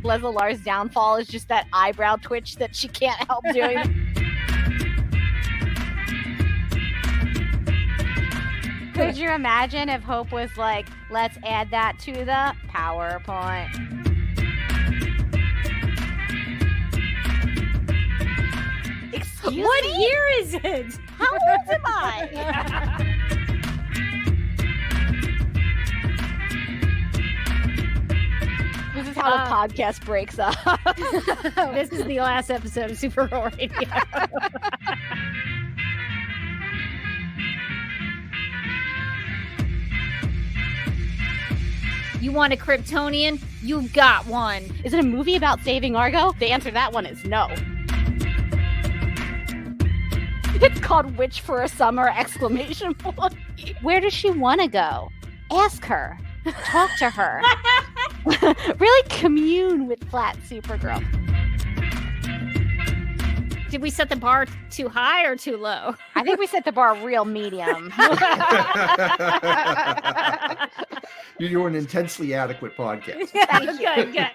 Leslie's downfall is just that eyebrow twitch that she can't help doing. Could you imagine if Hope was like, let's add that to the PowerPoint? Excuse what me? year is it? How old am I? This is how the podcast breaks up. This is the last episode of Supergirl Radio. You want a Kryptonian? You've got one. Is it a movie about saving Argo? The answer to that one is no. It's called Witch for a Summer! ! Where does she want to go? Ask her. Talk to her. Really commune with flat Supergirl. Did we set the bar too high or too low? I think we set the bar real medium. You're an intensely adequate podcast. Thank you. Good.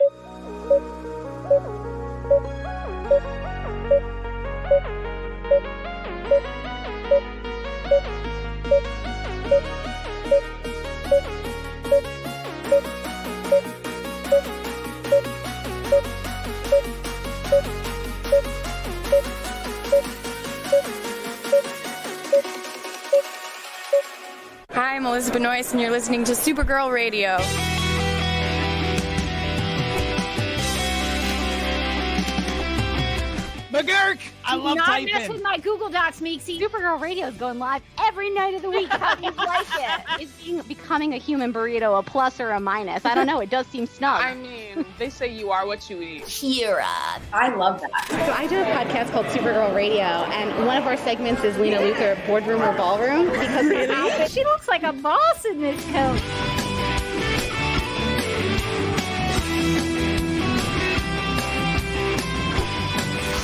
Hi, I'm Elizabeth Noyce, and you're listening to Supergirl Radio. McGurk! I love Not typing. mess with my Google Docs, Meeksy. Supergirl Radio is going live every night of the week. How do you like it? Is becoming a human burrito a plus or a minus? I don't know. It does seem snug. I mean, they say you are what you eat. Kira. I love that. So I do a podcast called Supergirl Radio, and one of our segments is Lena Luthor, Boardroom or Ballroom, because of her outfit. She looks like a boss in this coat.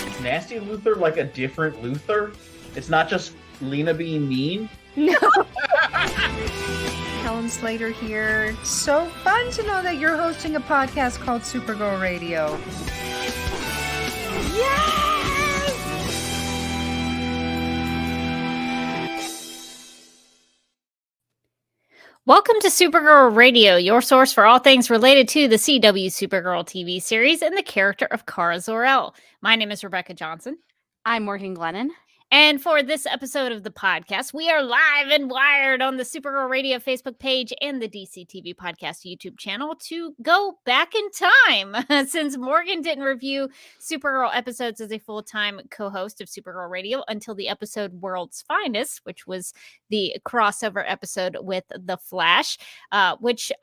Is Nasty Luthor like a different Luthor? It's not just Lena being mean? No. Helen Slater here. So fun to know that you're hosting a podcast called Supergirl Radio. Welcome to Supergirl Radio, your source for all things related to the CW Supergirl TV series and the character of Kara Zor-El. My name is Rebecca Johnson. I'm Morgan Glennon. And for this episode of the podcast, we are live and wired on the Supergirl Radio Facebook page and the DC TV Podcast YouTube channel to go back in time. Since Morgan didn't review Supergirl episodes as a full-time co-host of Supergirl Radio until the episode World's Finest, which was the crossover episode with The Flash, which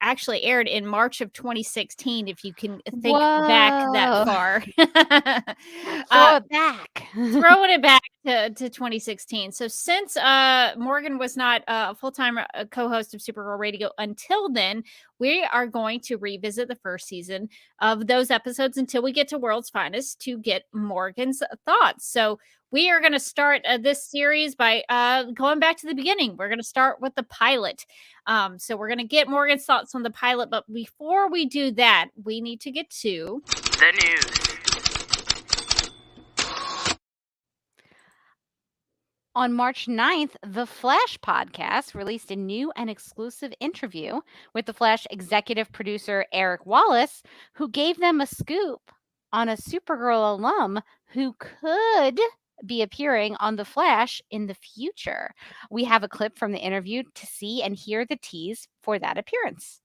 actually aired in March of 2016, if you can think back that far. Throw it back. Throwing it back to 2016. So since Morgan was not a full-time co-host of Supergirl Radio until then, we are going to revisit the first season of those episodes until we get to World's Finest to get Morgan's thoughts. So we are going to start this series by going back to the beginning. We're going to start with the pilot. So we're going to get Morgan's thoughts on the pilot. But before we do that, we need to get to the news. On March 9th, The Flash podcast released a new and exclusive interview with The Flash executive producer Eric Wallace, who gave them a scoop on a Supergirl alum who could be appearing on The Flash in the future. We have a clip from the interview to see and hear the tease for that appearance.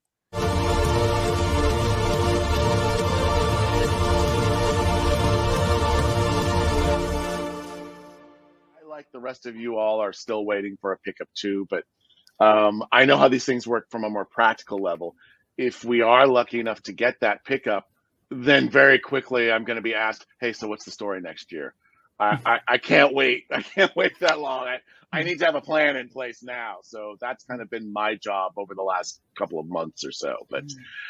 Like the rest of you all are still waiting for a pickup too, but I know how these things work from a more practical level. If we are lucky enough to get that pickup, then very quickly I'm going to be asked, hey, so what's the story next year? I can't wait. I can't wait that long. I need to have a plan in place now. So that's kind of been my job over the last couple of months or so. But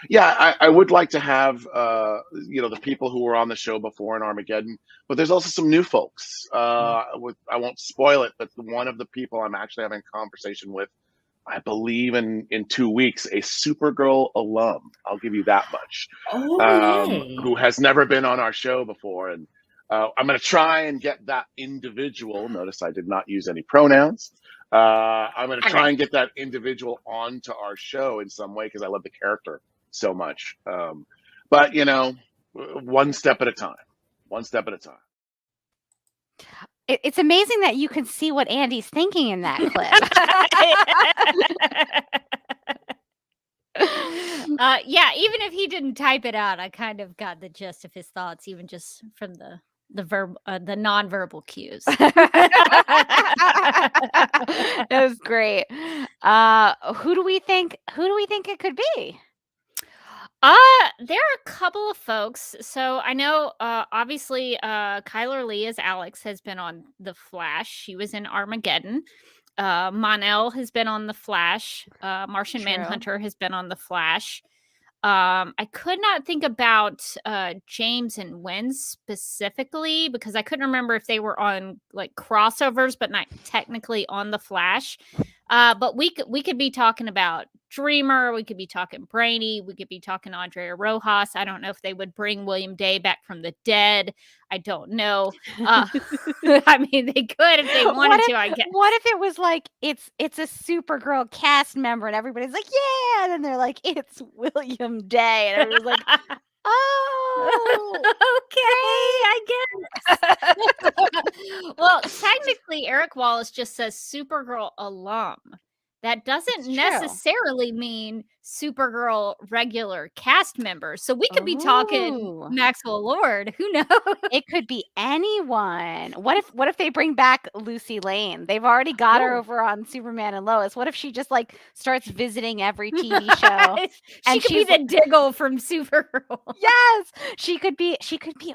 yeah, I would like to have, the people who were on the show before in Armageddon, but there's also some new folks. I won't spoil it, but one of the people I'm actually having a conversation with I believe in 2 weeks, a Supergirl alum. I'll give you that much. Who has never been on our show before. And I'm going to try and get that individual. Notice I did not use any pronouns. I'm going to try and get that individual onto our show in some way because I love the character so much. But, one step at a time. One step at a time. It's amazing that you can see what Andy's thinking in that clip. Yeah, even if he didn't type it out, I kind of got the gist of his thoughts, even just from the nonverbal cues. That was great. Who do we think it could be? There are a couple of folks. So I know, obviously, Kyler Lee as Alex has been on The Flash. She was in Armageddon. Mon-El has been on The Flash. Martian True. Manhunter has been on The Flash. I could not think about James and Wynn specifically because I couldn't remember if they were on like crossovers, but not technically on The Flash. But we could be talking about Dreamer. We could be talking Brainy. We could be talking Andrea Rojas. I don't know if they would bring William Day back from the dead. I don't know. I mean, they could if they wanted to, I guess. What if it was like it's a Supergirl cast member and everybody's like, yeah, and then they're like, it's William Day, and everybody's like, oh, okay, I guess. Well, technically, Eric Wallace just says Supergirl alum. That doesn't necessarily mean Supergirl regular cast members. So we could be talking Maxwell Lord. Who knows? It could be anyone. What if they bring back Lucy Lane? They've already got her over on Superman and Lois. What if she just like starts visiting every TV show? She could be the Diggle from Supergirl. Yes, she could be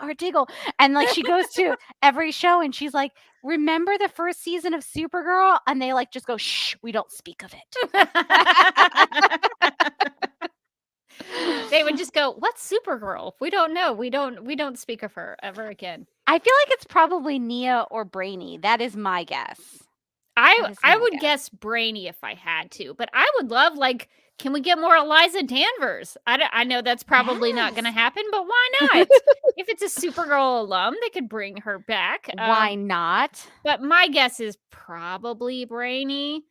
our Diggle. And like she goes to every show and she's like, remember the first season of Supergirl? And they like just go, shh, we don't speak of it. They would just go, what's Supergirl? We don't know. We don't speak of her ever again. I feel like it's probably Nia or Brainy. That is my guess. I would guess Brainy if I had to, but I would love, like, can we get more Eliza Danvers? I know that's probably not going to happen, but why not? If it's a Supergirl alum, they could bring her back. Why not? But my guess is probably Brainy,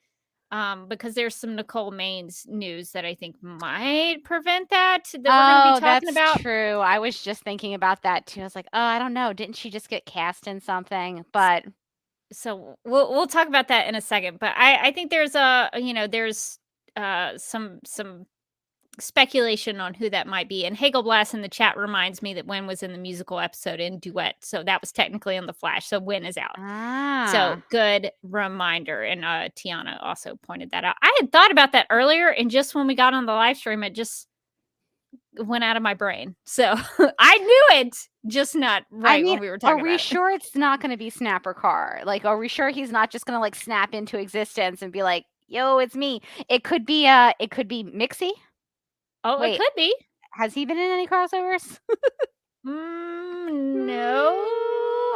because there's some Nicole Maines news that I think might prevent that we're going to be talking about. That's true. I was just thinking about that too. I was like, oh, I don't know. Didn't she just get cast in something? But so we'll talk about that in a second. But I think there's there's some speculation on who that might be. And Hagelblast in the chat reminds me that Wynn was in the musical episode in Duet. So that was technically on The Flash. So Wynn is out. So good reminder. And Tiana also pointed that out. I had thought about that earlier. And just when we got on the live stream, it just went out of my brain. So I knew it, just not when we were talking about it. Are we sure it's not going to be Snapper Carr? Like, are we sure he's not just going to like snap into existence and be like, yo, it's me? It could be Mixie. Oh, wait, it could be. Has he been in any crossovers? No,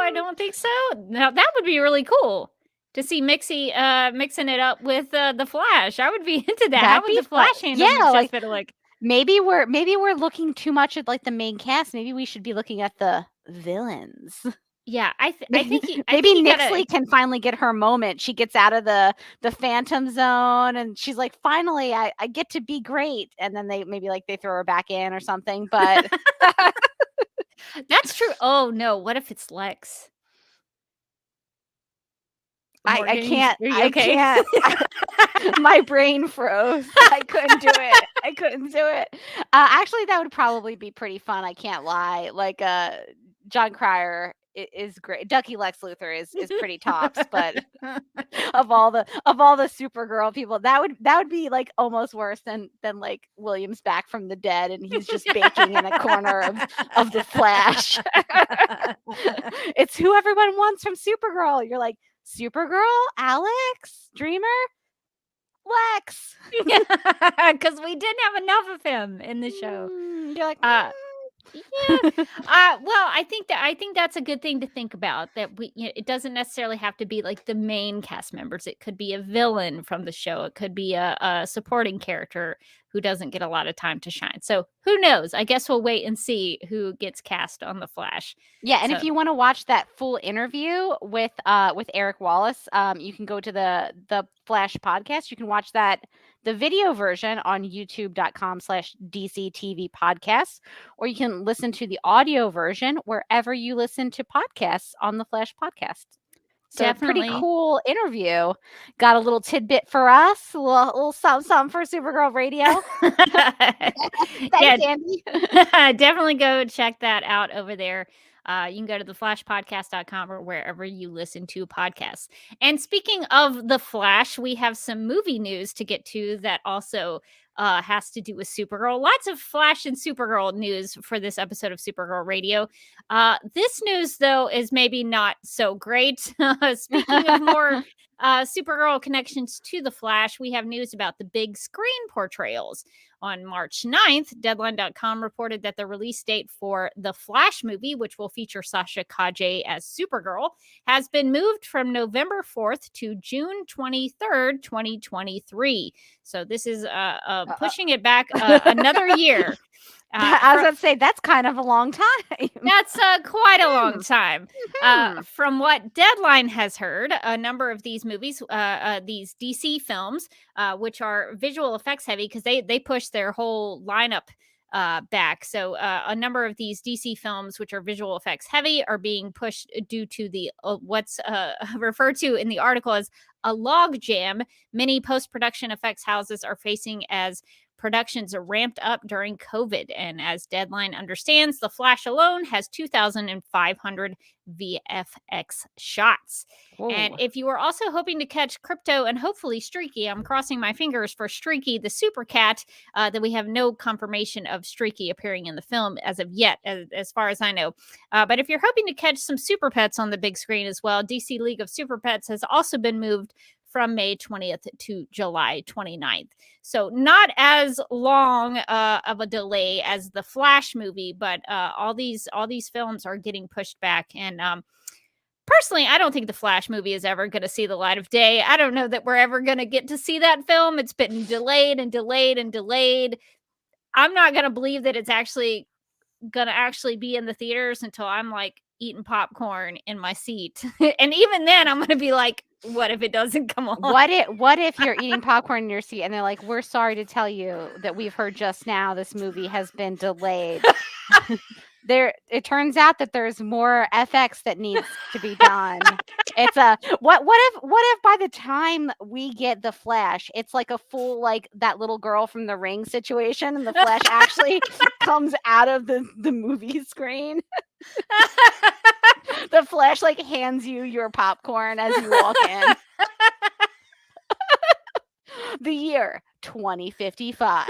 I don't think so. Now that would be really cool to see Mixie mixing it up with the Flash. I would be into that. How would the Flash handle like maybe we're looking too much at like the main cast. Maybe we should be looking at the villains. Yeah, I think maybe Nixley can finally get her moment. She gets out of the Phantom Zone and she's like, finally, I get to be great. And then they throw her back in or something. But that's true. Oh no, what if it's Lex? I can't. I can't. My brain froze. I couldn't do it. Actually, that would probably be pretty fun. I can't lie. Like John Cryer is great. Ducky Lex Luthor is pretty tops, but of all the Supergirl people, that would be like almost worse than like William's back from the dead and he's just baking in a corner of the Flash. It's who everyone wants from Supergirl. You're like, Supergirl, Alex, Dreamer, Lex. Because we didn't have enough of him in the show. You're like, Well, I think that's a good thing to think about. That it doesn't necessarily have to be like the main cast members. It could be a villain from the show. It could be a supporting character who doesn't get a lot of time to shine. So who knows? I guess we'll wait and see who gets cast on The Flash. Yeah, and if you want to watch that full interview with Eric Wallace, you can go to the Flash podcast. You can watch the video version on youtube.com/DCTV podcasts, or you can listen to the audio version wherever you listen to podcasts on the Flash podcast. So Definitely. pretty cool interview. Got a little tidbit for us, a little something for Supergirl Radio. Thanks, Andy. Definitely go check that out over there. You can go to theflashpodcast.com or wherever you listen to podcasts. And speaking of The Flash, we have some movie news to get to that also has to do with Supergirl. Lots of Flash and Supergirl news for this episode of Supergirl Radio. This news, though, is maybe not so great. Speaking of more Supergirl connections to The Flash, we have news about the big screen portrayals. On March 9th, Deadline.com reported that the release date for the Flash movie, which will feature Sasha Calle as Supergirl, has been moved from November 4th to June 23rd, 2023. So this is pushing it back another year. I was going to say, that's kind of a long time. That's quite a long time. From what Deadline has heard, a number of these movies, these DC films, which are visual effects heavy, because they push their whole lineup back. So a number of these DC films, which are visual effects heavy, are being pushed due to the what's referred to in the article as a log jam. Many post-production effects houses are facing as productions are ramped up during COVID. And as Deadline understands, The Flash alone has 2,500 VFX shots. Whoa. And if you are also hoping to catch Crypto and hopefully Streaky, I'm crossing my fingers for Streaky, the super cat, that we have no confirmation of Streaky appearing in the film as of yet, as far as I know. But if you're hoping to catch some super pets on the big screen as well, DC League of Super Pets has also been moved from May 20th to July 29th. So not as long of a delay as the Flash movie, but all these films are getting pushed back. And personally, I don't think the Flash movie is ever going to see the light of day. I don't know that we're ever going to get to see that film. It's been delayed and delayed and delayed. I'm not going to believe that it's actually going to be in the theaters until I'm like eating popcorn in my seat. And even then I'm going to be like, what if it doesn't come on? What if you're eating popcorn in your seat and they're like, we're sorry to tell you that we've heard just now this movie has been delayed. It turns out that there's more FX that needs to be done. It's what if by the time we get the Flash, it's like a full, like that little girl from The Ring situation, and the Flash actually comes out of the movie screen. The Flash like hands you your popcorn as you walk in. The year 2055.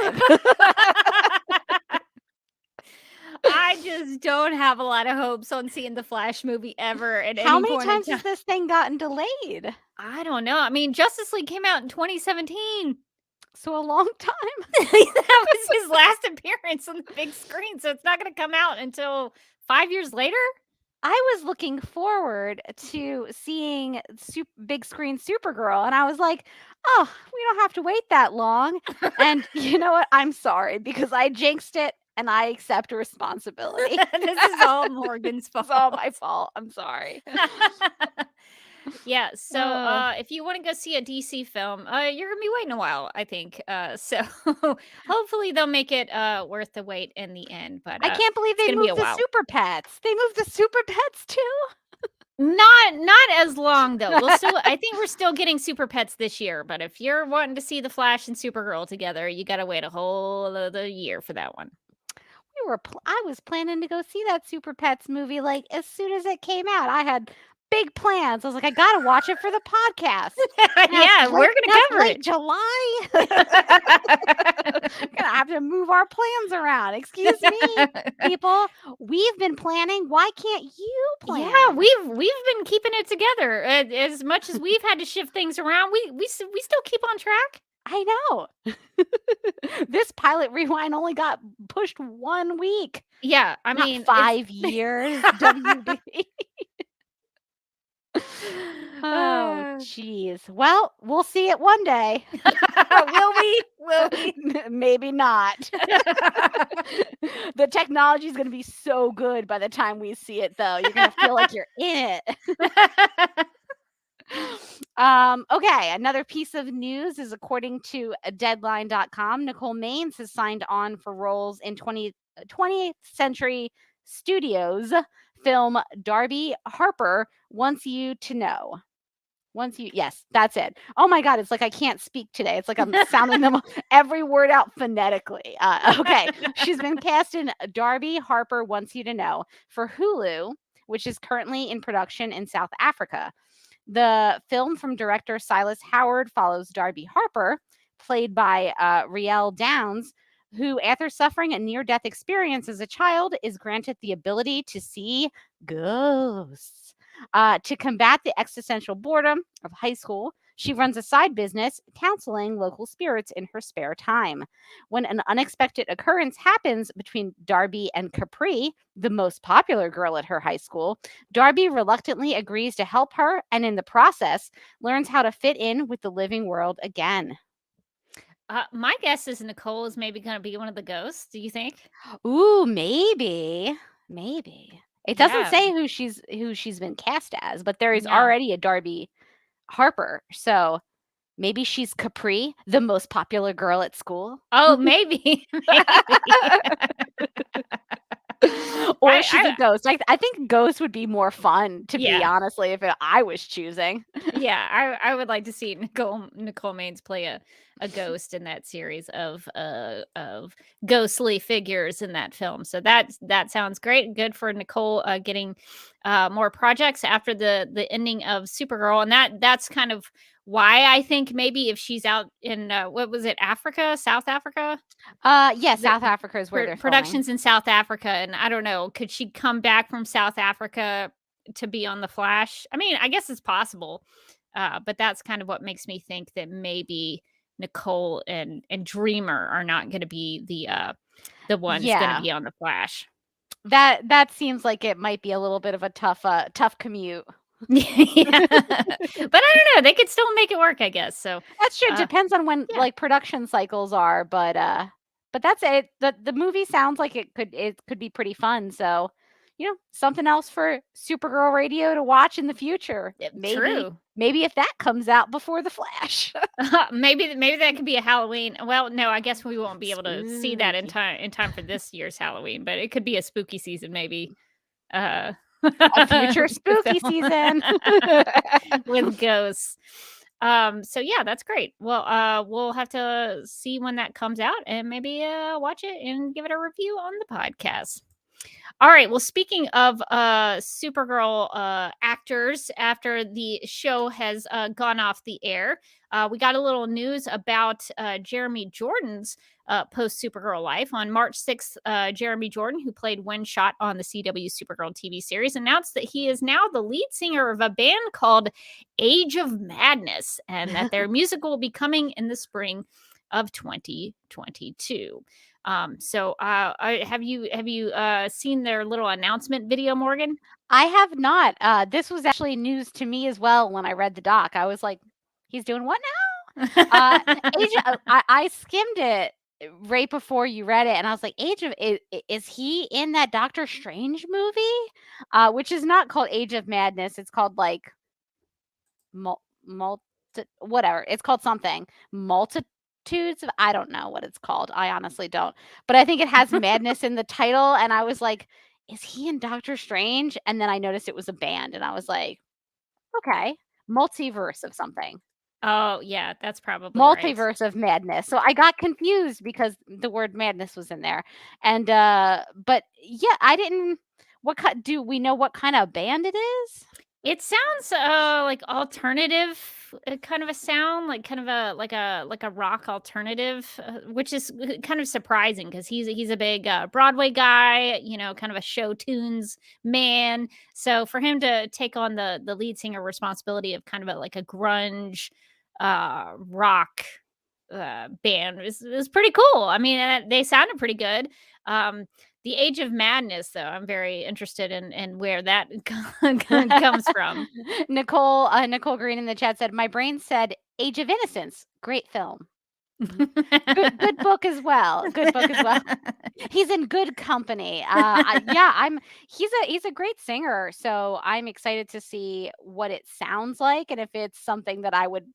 I just don't have a lot of hopes on seeing the Flash movie ever. How many times has this thing gotten delayed? I don't know. I mean, Justice League came out in 2017. So a long time. That was his last appearance on the big screen. So it's not going to come out until 5 years later. I was looking forward to seeing big screen Supergirl, and I was like, oh, we don't have to wait that long. And you know what? I'm sorry, because I jinxed it, and I accept responsibility. This is all Morgan's fault. It's all my fault. I'm sorry. Yeah, so if you want to go see a DC film, you're gonna be waiting a while, I think. So hopefully they'll make it worth the wait in the end. But I can't believe they moved the Super Pets. They moved the Super Pets too. Not as long though. I think we're still getting Super Pets this year. But if you're wanting to see the Flash and Supergirl together, you got to wait a whole other year for that one. I was planning to go see that Super Pets movie like as soon as it came out. I had big plans. I was like, I gotta watch it for the podcast. Yeah, we're gonna cover it. July. Gonna have to move our plans around. Excuse me, people. We've been planning. Why can't you plan? Yeah, we've been keeping it together. As much as we've had to shift things around, we still keep on track. I know. This pilot rewind only got pushed 1 week. Yeah, I Not mean, 5 years, WB. Oh, jeez. Well, we'll see it one day. will we? Will we? Maybe not. The technology is going to be so good by the time we see it, though. You're going to feel like you're in it. Okay, another piece of news is according to Deadline.com, Nicole Maines has signed on for roles in 20th Century Studios film Darby Harper Wants You to Know. Yes, that's it. Oh my God, it's like I can't speak today. It's like I'm sounding them every word out phonetically. Okay, she's been cast in Darby Harper Wants You to Know for Hulu, which is currently in production in South Africa. The film from director Silas Howard follows Darby Harper, played by Riel Downs, who, after suffering a near-death experience as a child, is granted the ability to see ghosts. To combat the existential boredom of high school, she runs a side business counseling local spirits in her spare time. When an unexpected occurrence happens between Darby and Capri, the most popular girl at her high school, Darby reluctantly agrees to help her and in the process learns how to fit in with the living world again. My guess is Nicole is maybe going to be one of the ghosts. Do you think? Ooh, maybe. It doesn't Yeah. say who she's been cast as, but there is No. already a Darby Harper. So maybe she's Capri, the most popular girl at school. Oh, maybe. Or she's a ghost. I think ghost would be more fun, to be Yeah. honestly, if I was choosing. Yeah, I would like to see Nicole Maines play a ghost in that series of ghostly figures in that film. So that sounds great. Good for Nicole getting more projects after the ending of Supergirl, and that's kind of why I think maybe if she's out in what was it, South Africa? Yeah, South Africa is where they're productions in South Africa, and I don't know, could she come back from South Africa to be on the Flash? I mean, I guess it's possible, but that's kind of what makes me think that maybe Nicole and Dreamer are not going to be the ones going to be on the Flash. That seems like it might be a little bit of a tough commute. Yeah. But I don't know, they could still make it work, I guess. So that's true. Depends on when like production cycles are, but that's it. The movie sounds like it could be pretty fun. So, something else for Supergirl Radio to watch in the future. Maybe if that comes out before the Flash. maybe that could be a Halloween. Well, no, I guess we won't be able to see that in time for this year's Halloween, but it could be a spooky season maybe. A future spooky season with ghosts. So yeah, that's great. Well, we'll have to see when that comes out and maybe watch it and give it a review on the podcast. All right. Well, speaking of Supergirl actors, after the show has gone off the air, we got a little news about Jeremy Jordan's post Supergirl life. On March 6th, Jeremy Jordan, who played Windshot on the CW Supergirl TV series, announced that he is now the lead singer of a band called Age of Madness, and that their music will be coming in the spring of 2022. So have you seen their little announcement video, Morgan? I have not. This was actually news to me as well when I read the doc. I was like, he's doing what now? I skimmed it right before you read it, and I was like, is he in that Doctor Strange movie? Which is not called Age of Madness. It's called like whatever. It's called something. I don't know what it's called. I honestly don't. But I think it has madness in the title. And I was like, is he in Doctor Strange? And then I noticed it was a band. And I was like, okay, multiverse of something. Oh, yeah, that's probably multiverse of madness. So I got confused because the word madness was in there. And but yeah, I didn't. Do we know what kind of band it is? It sounds like alternative kind of a sound, like kind of a rock alternative, which is kind of surprising because he's a big Broadway guy, kind of a show tunes man. So for him to take on the lead singer responsibility of kind of like a grunge rock band was pretty cool. I mean, they sounded pretty good. The Age of Madness, though, I'm very interested in where that comes from. Nicole Green in the chat said, "My brain said Age of Innocence. Great film. Good book as well. Good book as well. He's in good company. He's a great singer, so I'm excited to see what it sounds like and if it's something that I would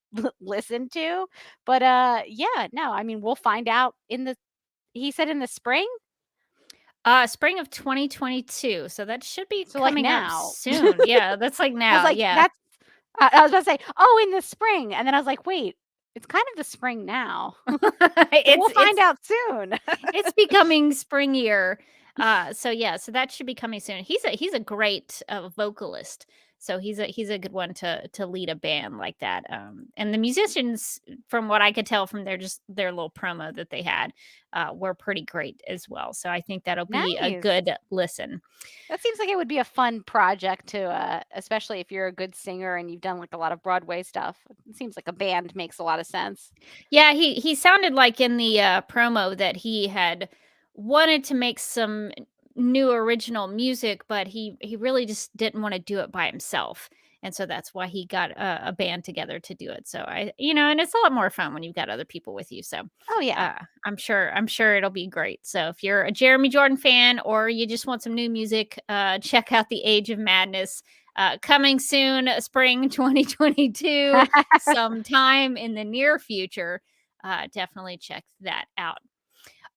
listen to. But I mean, we'll find out he said in the spring. Spring of 2022. So that should be So, like, coming up now. soon. Yeah, that's like I was now. like, Yeah. I was about to say, oh, in the spring, and then I was like, wait, it's kind of the spring now. We'll find out soon. It's becoming springier. So that should be coming soon. He's a great vocalist. So he's a good one to lead a band like that. And the musicians, from what I could tell from their little promo that they had, were pretty great as well. So I think that'll be a Nice. good listen. That seems like it would be a fun project to, especially if you're a good singer and you've done like a lot of Broadway stuff. It seems like a band makes a lot of sense. Yeah, he sounded like in the promo that he had wanted to make some new original music, but he really just didn't want to do it by himself. And so that's why he got a band together to do it. So and it's a lot more fun when you've got other people with you. So Oh yeah. I'm sure it'll be great. So if you're a Jeremy Jordan fan or you just want some new music, check out The Age of Madness. Coming soon, spring 2022, sometime in the near future. Definitely check that out.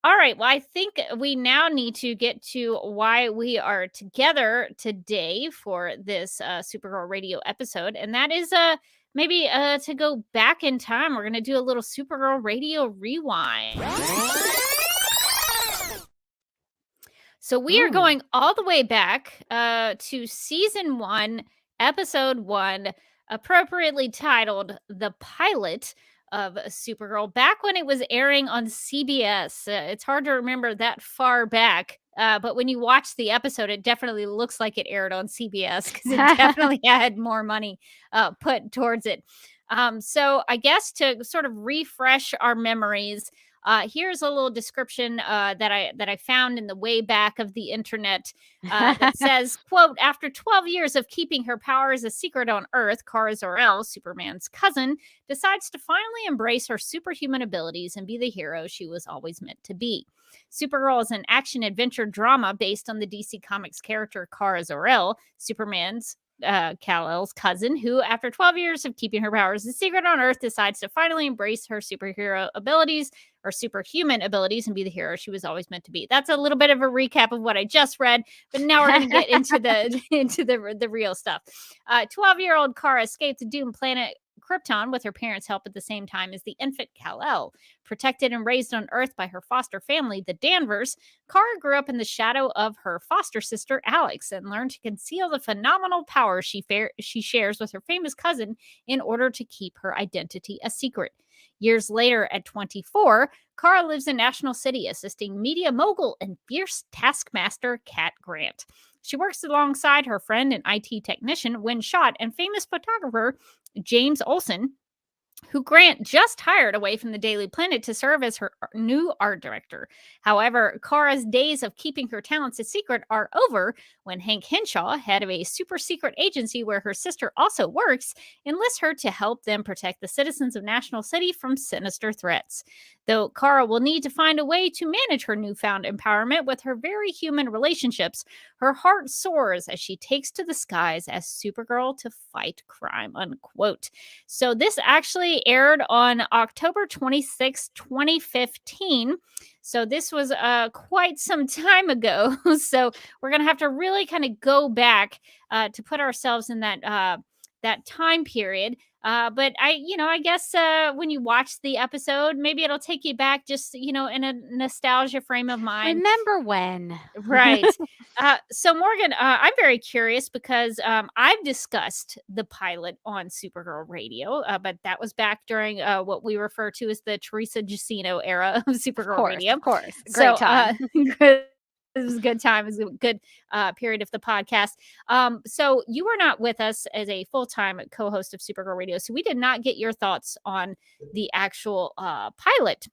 All right. Well, I think we now need to get to why we are together today for this Supergirl Radio episode. And that is maybe to go back in time. We're going to do a little Supergirl Radio rewind. So we are going all the way back to season 1, episode 1, appropriately titled The Pilot of Supergirl, back when it was airing on CBS. It's hard to remember that far back, but when you watch the episode, it definitely looks like it aired on CBS because it definitely had more money put towards it. So I guess to sort of refresh our memories, here's a little description that I found in the way back of the internet that says, quote, after 12 years of keeping her powers a secret on Earth, Kara Zor-El, Superman's cousin, decides to finally embrace her superhuman abilities and be the hero she was always meant to be. Supergirl is an action-adventure drama based on the DC Comics character Kara Zor-El, Superman's Kal-El's cousin, who, after 12 years of keeping her powers a secret on Earth, decides to finally embrace her superhero abilities or superhuman abilities and be the hero she was always meant to be. That's a little bit of a recap of what I just read, but now we're going to get into the real stuff. 12-year-old Kara escaped the doomed planet Krypton with her parents' help at the same time as the infant Kal-El. Protected and raised on Earth by her foster family, the Danvers, Kara grew up in the shadow of her foster sister Alex and learned to conceal the phenomenal power she shares with her famous cousin in order to keep her identity a secret. Years later, at 24, Kara lives in National City, assisting media mogul and fierce taskmaster Cat Grant. She works alongside her friend and IT technician, Win Shot, and famous photographer James Olsen, who Grant just hired away from the Daily Planet to serve as her new art director. However, Kara's days of keeping her talents a secret are over when Hank Henshaw, head of a super secret agency where her sister also works, enlists her to help them protect the citizens of National City from sinister threats. Though Kara will need to find a way to manage her newfound empowerment with her very human relationships, her heart soars as she takes to the skies as Supergirl to fight crime, unquote. So this actually aired on October 26, 2015. So this was quite some time ago. So we're going to have to really kind of go back to put ourselves in that time period. But I guess when you watch the episode, maybe it'll take you back just, in a nostalgia frame of mind. Remember when? Right. So Morgan, I'm very curious because I've discussed the pilot on Supergirl Radio, but that was back during what we refer to as the Teresa Giussino era of Supergirl Radio. Of course. Great time. It was a good time. It was a good period of the podcast. So you were not with us as a full-time co-host of Supergirl Radio, so we did not get your thoughts on the actual pilot.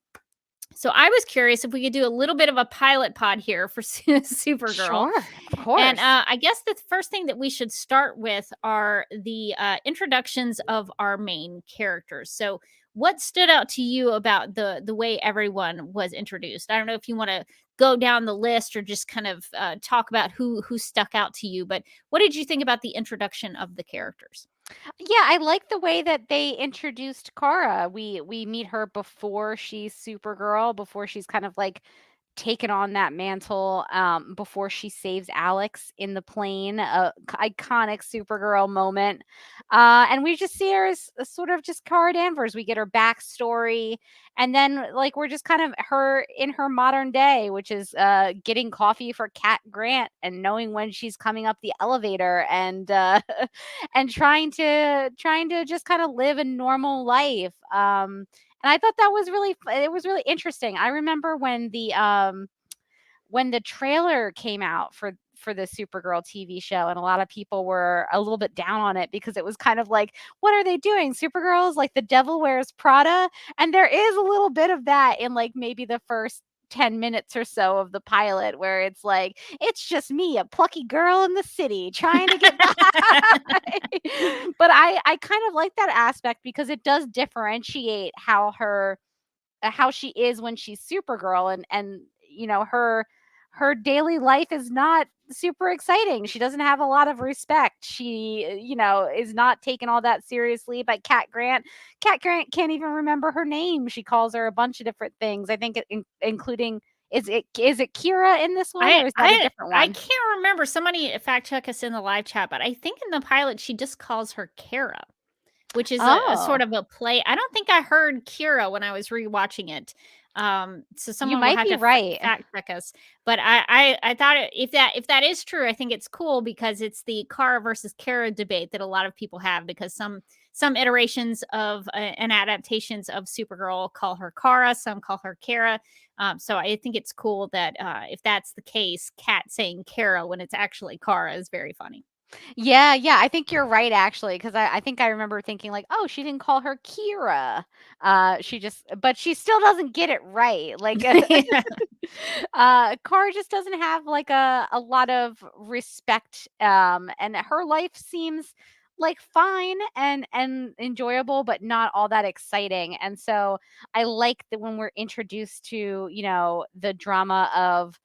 So I was curious if we could do a little bit of a pilot pod here for Supergirl. Sure, of course. And I guess the first thing that we should start with are the introductions of our main characters. So what stood out to you about the way everyone was introduced? I don't know if you want to go down the list or just kind of talk about who stuck out to you, but what did you think about the introduction of the characters? Yeah, I like the way that they introduced Kara. We meet her before she's Supergirl, before she's kind of like taken on that mantle, before she saves Alex in the plane, iconic Supergirl moment. And we just see her as a sort of just Kara Danvers. We get her backstory, and then like we're just kind of her in her modern day, which is getting coffee for Cat Grant and knowing when she's coming up the elevator, and and trying to just kind of live a normal life. And I thought that was it was really interesting. I remember when the trailer came out for the Supergirl TV show, and a lot of people were a little bit down on it because it was kind of like, what are they doing? Supergirl is like the Devil Wears Prada, and there is a little bit of that in like maybe the first 10 minutes or so of the pilot, where it's like, it's just me, a plucky girl in the city trying to get by. But I kind of like that aspect because it does differentiate how she is when she's Supergirl, and you know, her daily life is not super exciting. She doesn't have a lot of respect. She, you know, is not taken all that seriously by Cat Grant. Cat Grant can't even remember her name. She calls her a bunch of different things. I think including, is it Kira in this one, or is that a different one? I can't remember. Somebody fact check us in the live chat, but I think in the pilot she just calls her Kara, which is a sort of a play. I don't think I heard Kira when I was rewatching it. So someone might will have be to right. fact check us. But I thought if that is true, I think it's cool because it's the Kara versus Kara debate that a lot of people have, because some iterations of and adaptations of Supergirl call her Kara, some call her Kara. So I think it's cool that if that's the case, Kat saying Kara when it's actually Kara is very funny. Yeah, I think you're right, actually, because I think I remember thinking like, oh, she didn't call her Kira. But she still doesn't get it right. Like, Kara just doesn't have like a lot of respect. And her life seems like fine and enjoyable, but not all that exciting. And so I like that when we're introduced to, you know, the drama of,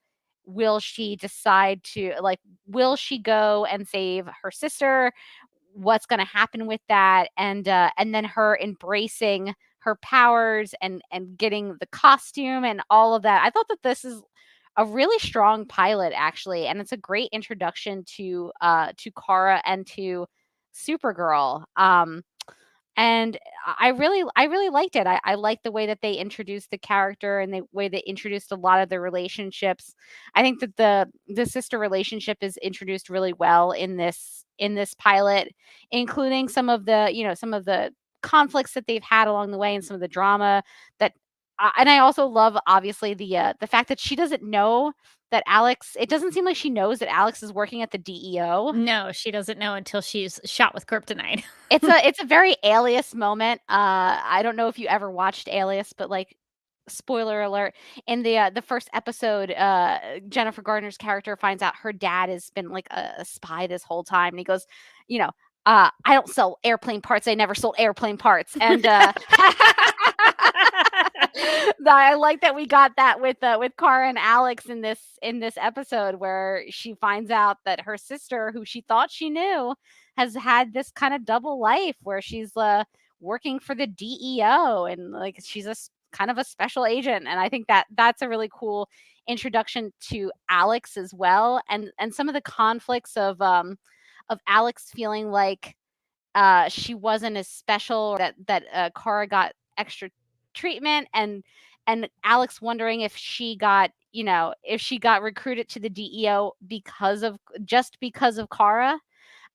will she decide to, like, will she go and save her sister? What's going to happen with that? And then her embracing her powers and getting the costume and all of that. I thought that this is a really strong pilot, actually, and it's a great introduction to Kara and to Supergirl. And I really liked it. I liked the way that they introduced the character and the way they introduced a lot of the relationships. I think that the sister relationship is introduced really well in this pilot, including some of the conflicts that they've had along the way and some of the drama that. And I also love, obviously, the fact that she doesn't know that Alex. It doesn't seem like she knows that Alex is working at the DEO. No, she doesn't know until she's shot with kryptonite. It's a very Alias moment. I don't know if you ever watched Alias, but like, spoiler alert, in the first episode, Jennifer Garner's character finds out her dad has been like a spy this whole time, and he goes, you know, I don't sell airplane parts. I never sold airplane parts, and I like that we got that with Kara and Alex in this episode, where she finds out that her sister, who she thought she knew, has had this kind of double life where she's working for the DEO, and like she's kind of a special agent. And I think that that's a really cool introduction to Alex as well, and some of the conflicts of Alex feeling like she wasn't as special, that Kara got extra treatment, and Alex wondering if she got recruited to the DEO because of Kara,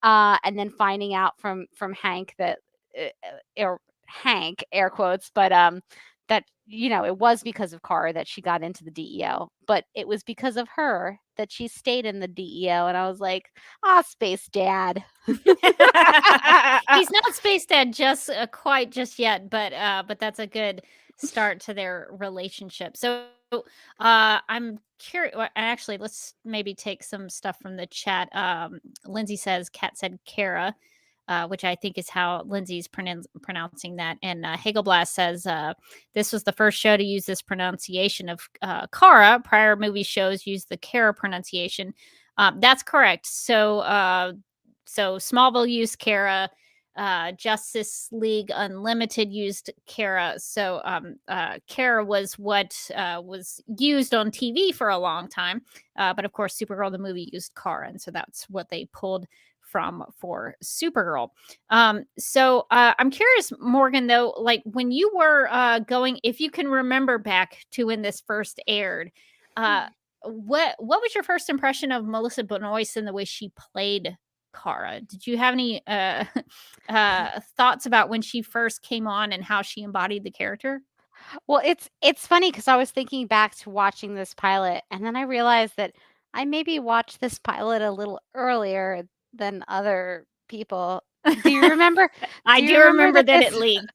and then finding out from Hank that or Hank, air quotes, but that it was because of Kara that she got into the DEO, but it was because of her that she stayed in the DEO. And I was like, Space Dad. He's not Space Dad just quite just yet, but that's a good start to their relationship. So I'm curious. Actually, let's maybe take some stuff from the chat. Lindsay says, Kat said Kara, which I think is how Lindsay's pronouncing that. And Hagelblast says, this was the first show to use this pronunciation of Kara. Prior movie shows used the Kara pronunciation. That's correct. So Smallville used Kara. Justice League Unlimited used Kara. So Kara was what was used on TV for a long time. But of course, Supergirl, the movie, used Kara. And so that's what they pulled from for Supergirl. So I'm curious, Morgan, though, like when you were going, if you can remember back to when this first aired, what was your first impression of Melissa Benoist and the way she played Kara? Did you have any thoughts about when she first came on and how she embodied the character? Well, it's funny because I was thinking back to watching this pilot, and then I realized that I maybe watched this pilot a little earlier than other people. Do you remember? I do remember that it leaked.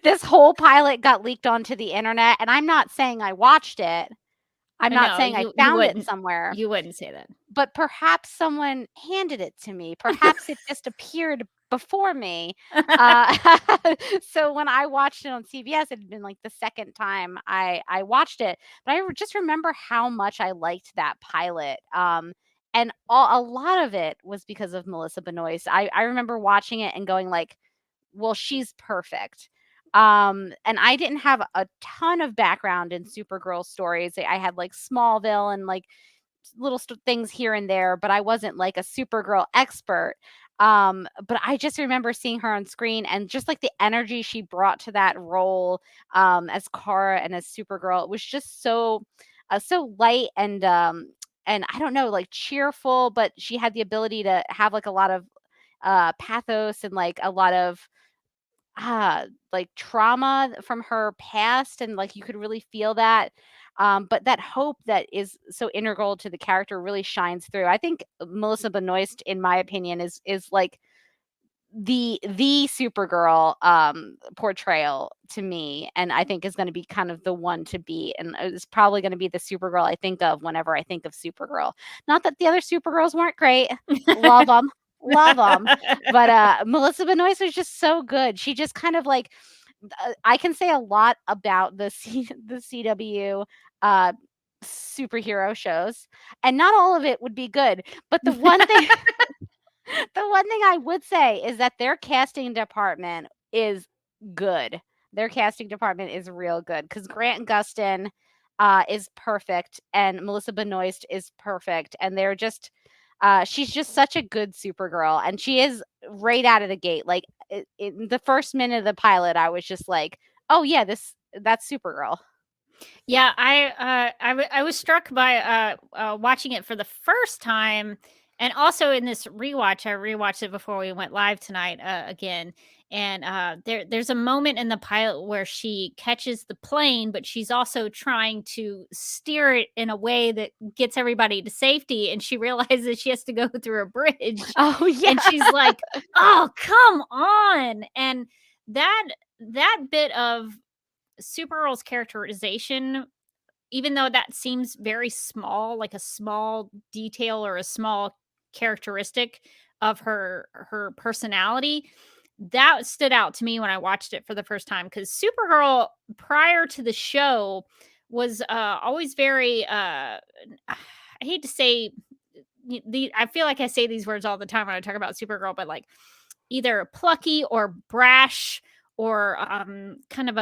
This whole pilot got leaked onto the internet, and I'm not saying I watched it. I'm not saying I found it somewhere. You wouldn't say that. But perhaps someone handed it to me. Perhaps it just appeared before me. So when I watched it on CBS, it had been like the second time I watched it. But I just remember how much I liked that pilot. And a lot of it was because of Melissa Benoist. I remember watching it and going like, well, she's perfect. And I didn't have a ton of background in Supergirl stories. I had like Smallville and like little things here and there, but I wasn't like a Supergirl expert. But I just remember seeing her on screen and just like the energy she brought to that role as Kara and as Supergirl. It was just so light and I don't know, like cheerful, but she had the ability to have like a lot of pathos and like a lot of like trauma from her past, and like you could really feel that. But that hope that is so integral to the character really shines through. I think Melissa Benoist, in my opinion, is like the Supergirl portrayal to me, and I think is going to be kind of the one to beat, and it's probably going to be the Supergirl I think of whenever I think of Supergirl. Not that the other Supergirls weren't great. Love them. Love them. But Melissa Benoist was just so good. She just kind of like, I can say a lot about the CW superhero shows, and not all of it would be good. But the one thing, the one thing I would say is that their casting department is good. Their casting department is real good because Grant Gustin is perfect, and Melissa Benoist is perfect, and they're just. She's just such a good Supergirl, and she is right out of the gate. Like in the first minute of the pilot, I was just like, "Oh yeah, that's Supergirl." Yeah, I was struck by watching it for the first time, and also in this rewatch. I rewatched it before we went live tonight again. And there's a moment in the pilot where she catches the plane, but she's also trying to steer it in a way that gets everybody to safety. And she realizes she has to go through a bridge. Oh yeah, and she's like, "Oh, come on!" And that bit of Supergirl's characterization, even though that seems very small, like a small detail or a small characteristic of her personality, that stood out to me when I watched it for the first time, because Supergirl prior to the show was always very I hate to say I feel like I say these words all the time when I talk about Supergirl, but like either plucky or brash or kind of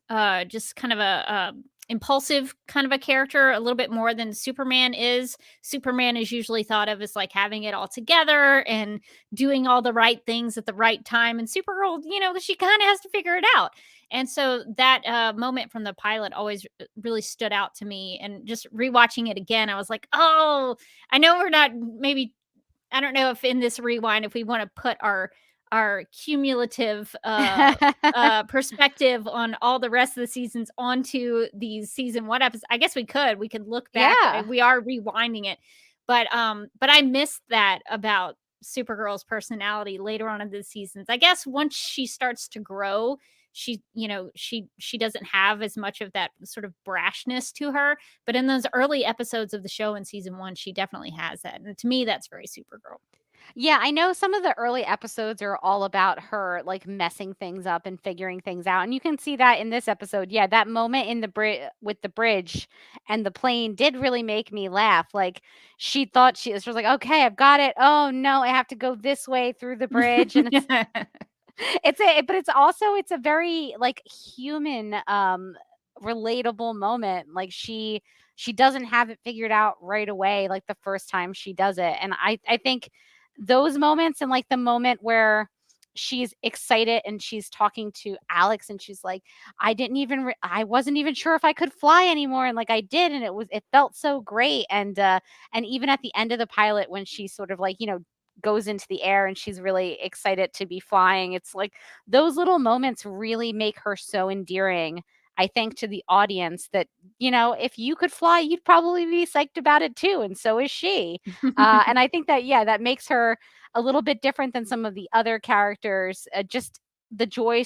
a just kind of a impulsive kind of a character, a little bit more than Superman is. Superman is usually thought of as like having it all together and doing all the right things at the right time. And Supergirl, she kind of has to figure it out. And so that moment from the pilot always really stood out to me. And just rewatching it again, I was like, oh, I know we're not maybe, I don't know if in this rewind, if we want to put our our cumulative perspective on all the rest of the seasons onto these season 1 episodes. I guess we could look back. Yeah. We are rewinding it, but I missed that about Supergirl's personality later on in the seasons. I guess once she starts to grow, she doesn't have as much of that sort of brashness to her, but in those early episodes of the show in season 1, she definitely has that, and to me that's very Supergirl. Yeah, I know some of the early episodes are all about her like messing things up and figuring things out. And you can see that in this episode. Yeah, that moment in the with the bridge and the plane did really make me laugh. Like she thought she was like, "Okay, I've got it. Oh no, I have to go this way through the bridge." And it's a very like human relatable moment. Like she doesn't have it figured out right away like the first time she does it. And I think those moments and like the moment where she's excited and she's talking to Alex and she's like, I wasn't even sure if I could fly anymore, and like I did, and it felt so great. And even at the end of the pilot when she sort of like, goes into the air and she's really excited to be flying, it's like those little moments really make her so endearing, I think, to the audience that, if you could fly, you'd probably be psyched about it too. And so is she. And I think that, that makes her a little bit different than some of the other characters. Just the joy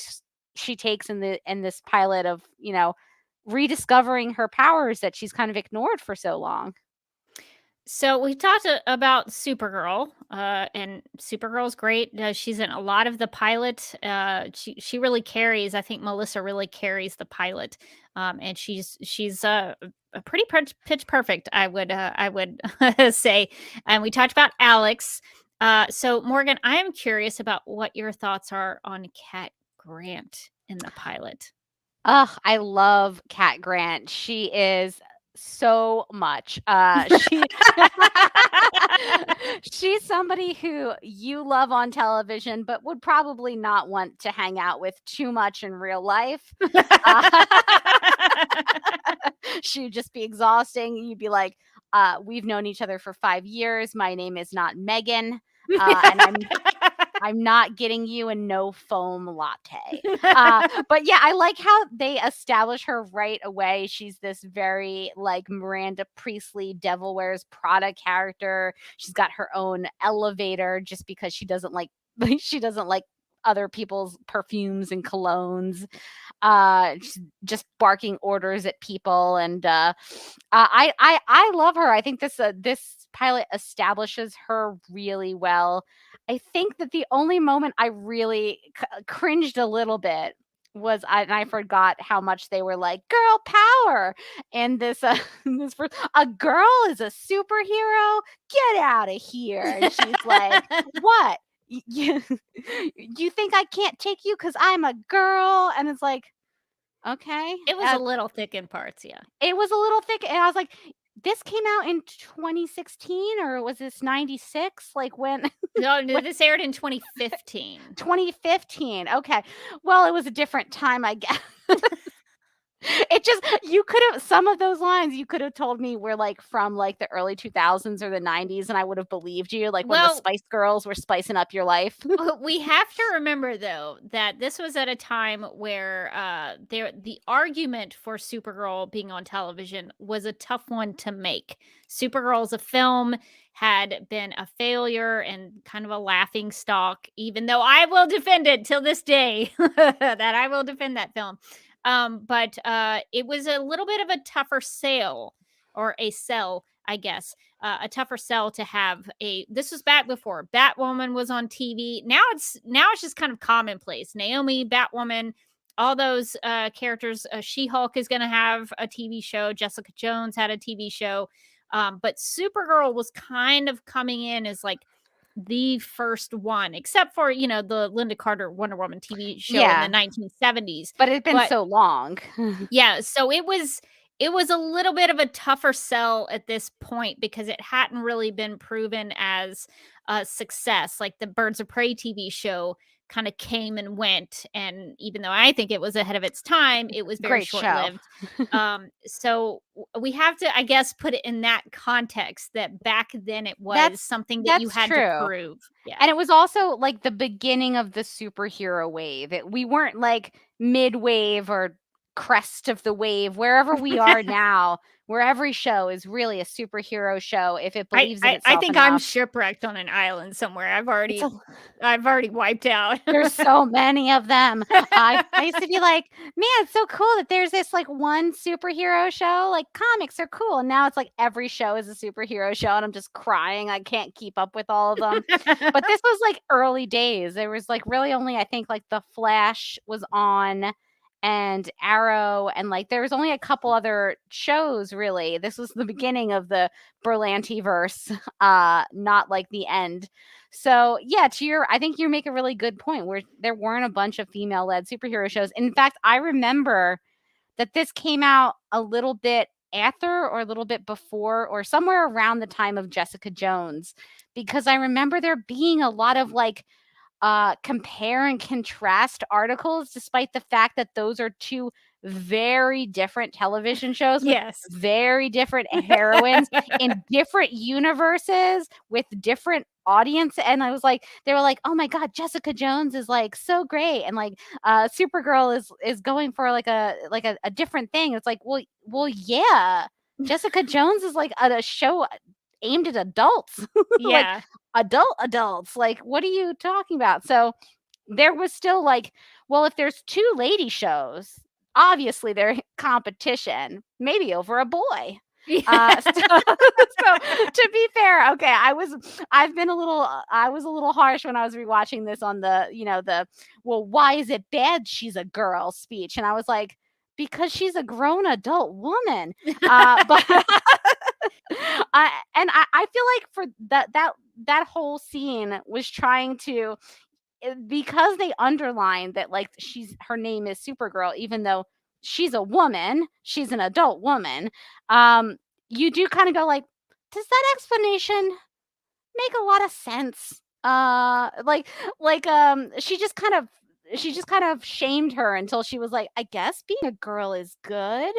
she takes in this pilot of, rediscovering her powers that she's kind of ignored for so long. So we talked about Supergirl, and Supergirl's great. She's in a lot of the pilot. She really carries. I think Melissa really carries the pilot, and she's a pretty pitch perfect. I would say. And we talked about Alex. So Morgan, I am curious about what your thoughts are on Cat Grant in the pilot. I love Cat Grant. She is so much. She's somebody who you love on television, but would probably not want to hang out with too much in real life. She'd just be exhausting. You'd be like, we've known each other for 5 years. My name is not Megan. And I'm not getting you a no foam latte. But yeah, I like how they establish her right away. She's this very like Miranda Priestley Devil Wears Prada character. She's got her own elevator just because she doesn't like other people's perfumes and colognes. Just barking orders at people, and I love her. I think this pilot establishes her really well. I think that the only moment I really cringed a little bit was I forgot how much they were like girl power, and this a girl is a superhero, get out of here. And she's like, what? You think I can't take you because I'm a girl? And it's like, okay. It was a little thick in parts, yeah. It was a little thick, and I was like, this came out in 2016, or was this 96? Like when? No, this aired in 2015. 2015. Okay. Well, it was a different time, I guess. It just, you could have, some of those lines you could have told me were like from like the early 2000s or the 90s, and I would have believed you, like when the Spice Girls were spicing up your life. We have to remember though that this was at a time where the argument for Supergirl being on television was a tough one to make. Supergirl as a film had been a failure and kind of a laughing stock, even though I will defend it till this day that I will defend that film. But it was a little bit of a tougher sell, I guess, a tougher sell to have this was back before Batwoman was on TV. Now it's just kind of commonplace. Naomi, Batwoman, all those characters. She-Hulk is going to have a TV show. Jessica Jones had a TV show. But Supergirl was kind of coming in as like the first one, except for, the Linda Carter Wonder Woman TV show in the 1970s. But it had been so long. Yeah. So it was it was a little bit of a tougher sell at this point because it hadn't really been proven as a success. Like the Birds of Prey TV show kind of came and went, and even though I think it was ahead of its time, it was very Great show. short-lived. So we have to, I guess, put it in that context that back then it was something that you had to prove. Yeah. And it was also like the beginning of the superhero wave. We weren't like mid-wave or crest of the wave, wherever we are now, where every show is really a superhero show if it believes in itself. I think I'm shipwrecked on an island somewhere. I've already wiped out. There's so many of them. I used to be like, man, it's so cool that there's this like one superhero show. Like comics are cool, and now it's like every show is a superhero show, and I'm just crying. I can't keep up with all of them. But this was like early days. There was like really only, I think, like The Flash was on, and Arrow, and like there was only a couple other shows really. This was the beginning of the Berlanti-verse, not like the end. So yeah, I think you make a really good point where there weren't a bunch of female-led superhero shows. In fact, I remember that this came out a little bit after or a little bit before or somewhere around the time of Jessica Jones, because I remember there being a lot of like compare and contrast articles, despite the fact that those are two very different television shows with very different heroines in different universes with different audience. And I was like, they were like, oh my god, Jessica Jones is like so great, and like Supergirl is going for like a different thing. It's like, well yeah, Jessica Jones is like a show aimed at adults. Yeah. Like adults. Like, what are you talking about? So there was still like, well, if there's two lady shows, obviously they're competition, maybe over a boy. Yeah. So to be fair, okay, I was a little harsh when I was rewatching this on the well, why is it bad she's a girl speech, and I was like, because she's a grown adult woman. But I feel like for that whole scene was trying to, because they underlined that like her name is Supergirl, even though she's a woman, she's an adult woman. You do kind of go like, does that explanation make a lot of sense? She just kind of shamed her until she was like, I guess being a girl is good.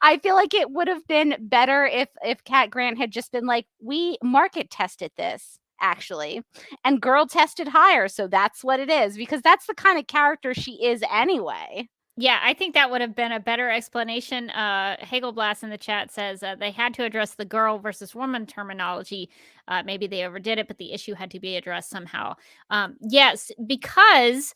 I feel like it would have been better if Cat Grant had just been like, we market tested this actually, and girl tested higher, so that's what it is, because that's the kind of character she is anyway. Yeah, I think that would have been a better explanation. Hagelblast in the chat says they had to address the girl versus woman terminology. Maybe they overdid it, but the issue had to be addressed somehow. Yes, because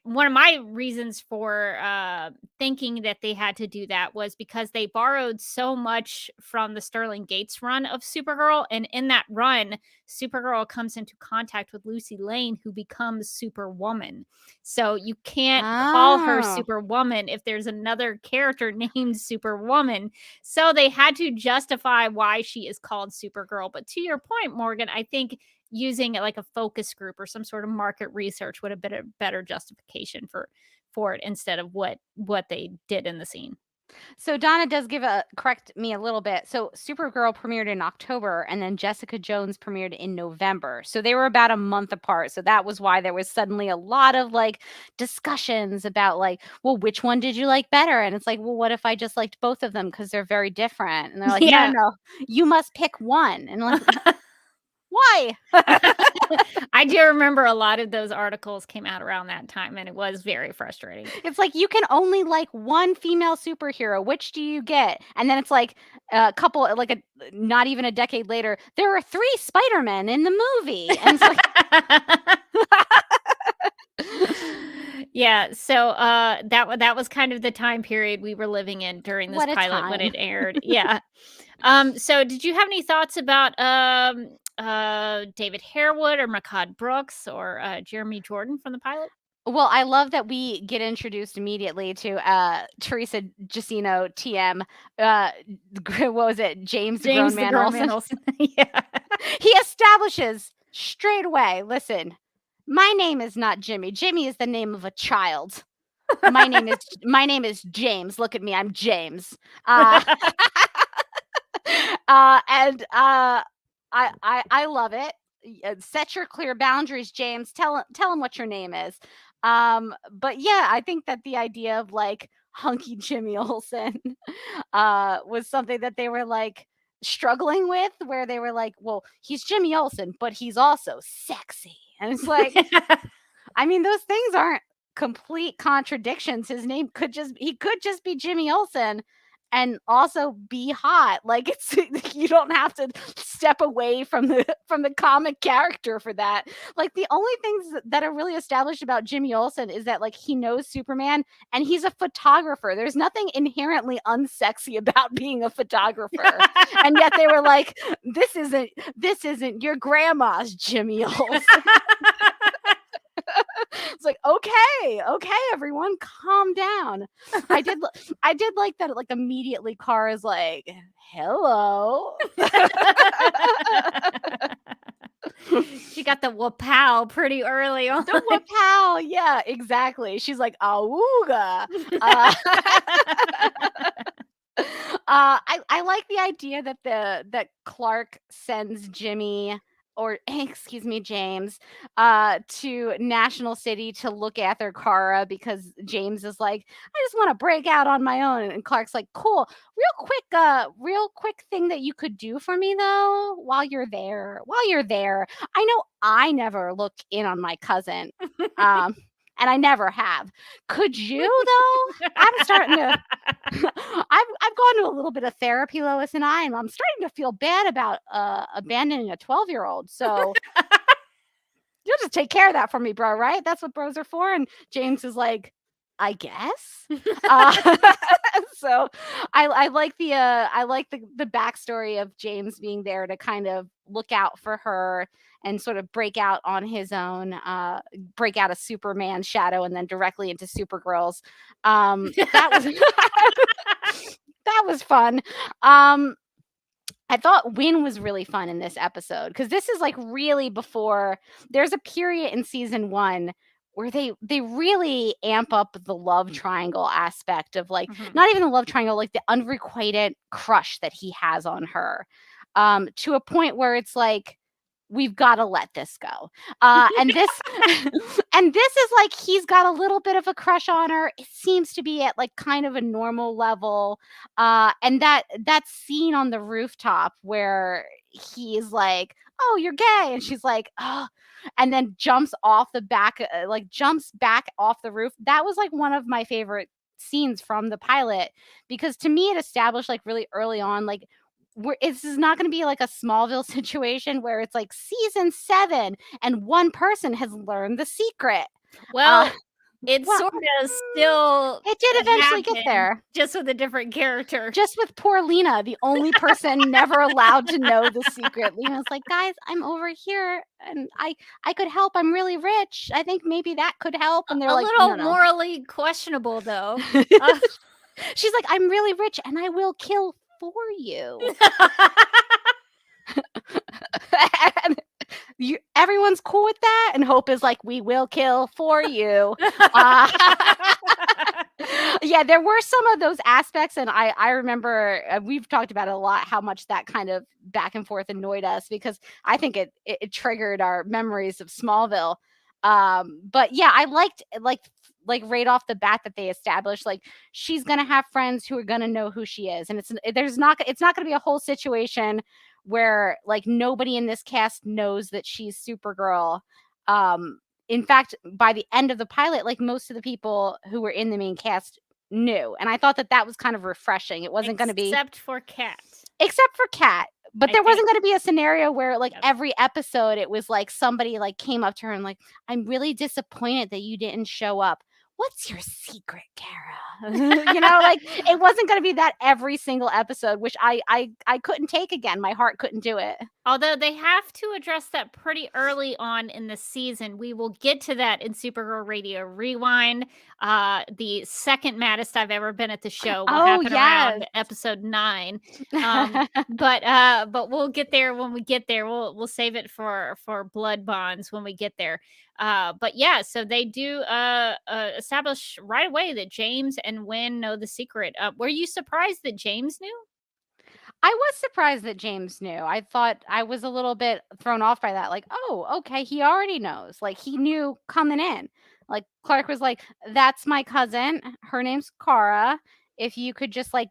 one of my reasons for thinking that they had to do that was because they borrowed so much from the Sterling Gates run of Supergirl, and in that run, Supergirl comes into contact with Lucy Lane, who becomes Superwoman. So you can't call her Superwoman if there's another character named Superwoman. So they had to justify why she is called Supergirl. But to your point, Morgan, I think using like a focus group or some sort of market research would have been a better justification for it instead of what they did in the scene. So Donna does correct me a little bit. So Supergirl premiered in October, and then Jessica Jones premiered in November. So they were about a month apart. So that was why there was suddenly a lot of like discussions about like, well, which one did you like better? And it's like, well, what if I just liked both of them because they're very different? And they're like, no, you must pick one. And like, why? I do remember a lot of those articles came out around that time, and it was very frustrating. It's like, you can only like one female superhero. Which do you get? And then it's like a couple, like not even a decade later, there are 3 Spider-Men in the movie. And it's like... Yeah, so that was kind of the time period we were living in during this pilot when it aired. Yeah. So did you have any thoughts about David Harewood or Makad Brooks or Jeremy Jordan from the pilot? Well, I love that we get introduced immediately to Teresa Giacino, TM. What was it? James the Grown Man Olsen. Yeah. He establishes straight away, listen, my name is not Jimmy. Jimmy is the name of a child. My name is James. Look at me, I'm James. And I love it. Set your clear boundaries, James. Tell him what your name is. But yeah, I think that the idea of like hunky Jimmy Olsen was something that they were like struggling with, where they were like, well, he's Jimmy Olsen, but he's also sexy. And it's like, I mean, those things aren't complete contradictions. His name could just be Jimmy Olsen and also be hot. Like, it's you don't have to step away from the comic character for that. Like, the only things that are really established about Jimmy Olsen is that like he knows Superman and he's a photographer. There's nothing inherently unsexy about being a photographer. And yet they were like, this isn't your grandma's Jimmy Olsen. It's like, okay, everyone, calm down. I did like that. Like immediately, Kara is like, "Hello." She got the wapow pretty early on. The wapow, yeah, exactly. She's like, "Awooga." I like the idea that Clark sends Jimmy, or excuse me, James, to National City to look after Kara because James is like, I just want to break out on my own. And Clark's like, cool. Real quick thing that you could do for me though, while you're there. I know I never look in on my cousin. And I never have. Could you though? I'm starting to I've gone to a little bit of therapy, Lois and I'm starting to feel bad about abandoning a 12-year-old. So you'll just take care of that for me, bro, right? That's what bros are for. And James is like, I guess. So I like the backstory of James being there to kind of look out for her and sort of break out on his own, break out of Superman's shadow and then directly into Supergirl's. That was that was fun. I thought Win was really fun in this episode because this is like really before there's a period in season 1 where they really amp up the love triangle aspect of like not even the love triangle, like the unrequited crush that he has on her, to a point where it's like, we've got to let this go. And this is like, he's got a little bit of a crush on her. It seems to be at like kind of a normal level. And that scene on the rooftop where he's like, oh, you're gay. And she's like, oh, and then jumps back off the roof. That was like one of my favorite scenes from the pilot, because to me it established like really early on, like, this is not going to be like a Smallville situation where it's like season 7 and one person has learned the secret. Well, it sort of still it did eventually get there, just with a different character, just with poor Lena, the only person never allowed to know the secret. Lena's like, guys, I'm over here and I could help, I'm really rich, I think maybe that could help. And they're a like, little no. morally questionable though. She's like, I'm really rich and I will kill for you. And everyone's cool with that, and Hope is like, we will kill for you. Yeah, there were some of those aspects, and I remember we've talked about it a lot, how much that kind of back and forth annoyed us, because I think it triggered our memories of Smallville. But yeah, I liked like right off the bat that they established like she's gonna have friends who are gonna know who she is, and it's not gonna be a whole situation where like nobody in this cast knows that she's Supergirl. In fact, by the end of the pilot, like most of the people who were in the main cast knew, and I thought that was kind of refreshing. It wasn't going to be except for Kat. But there wasn't going to be a scenario where like every episode it was like somebody like came up to her and like, I'm really disappointed that you didn't show up. What's your secret, Kara? You know, like it wasn't going to be that every single episode, which I couldn't take again. My heart couldn't do it. Although they have to address that pretty early on in the season. We will get to that in Supergirl Radio Rewind. The second maddest I've ever been at the show will happen around episode 9. But we'll get there when we get there. We'll save it for blood bonds when we get there. But yeah, so they do establish right away that James and Wynn know the secret. Were you surprised that James knew? I was surprised that James knew. I thought I was a little bit thrown off by that. Like, oh, okay, he already knows. Like, he knew coming in. Like, Clark was like, that's my cousin. Her name's Kara. If you could just like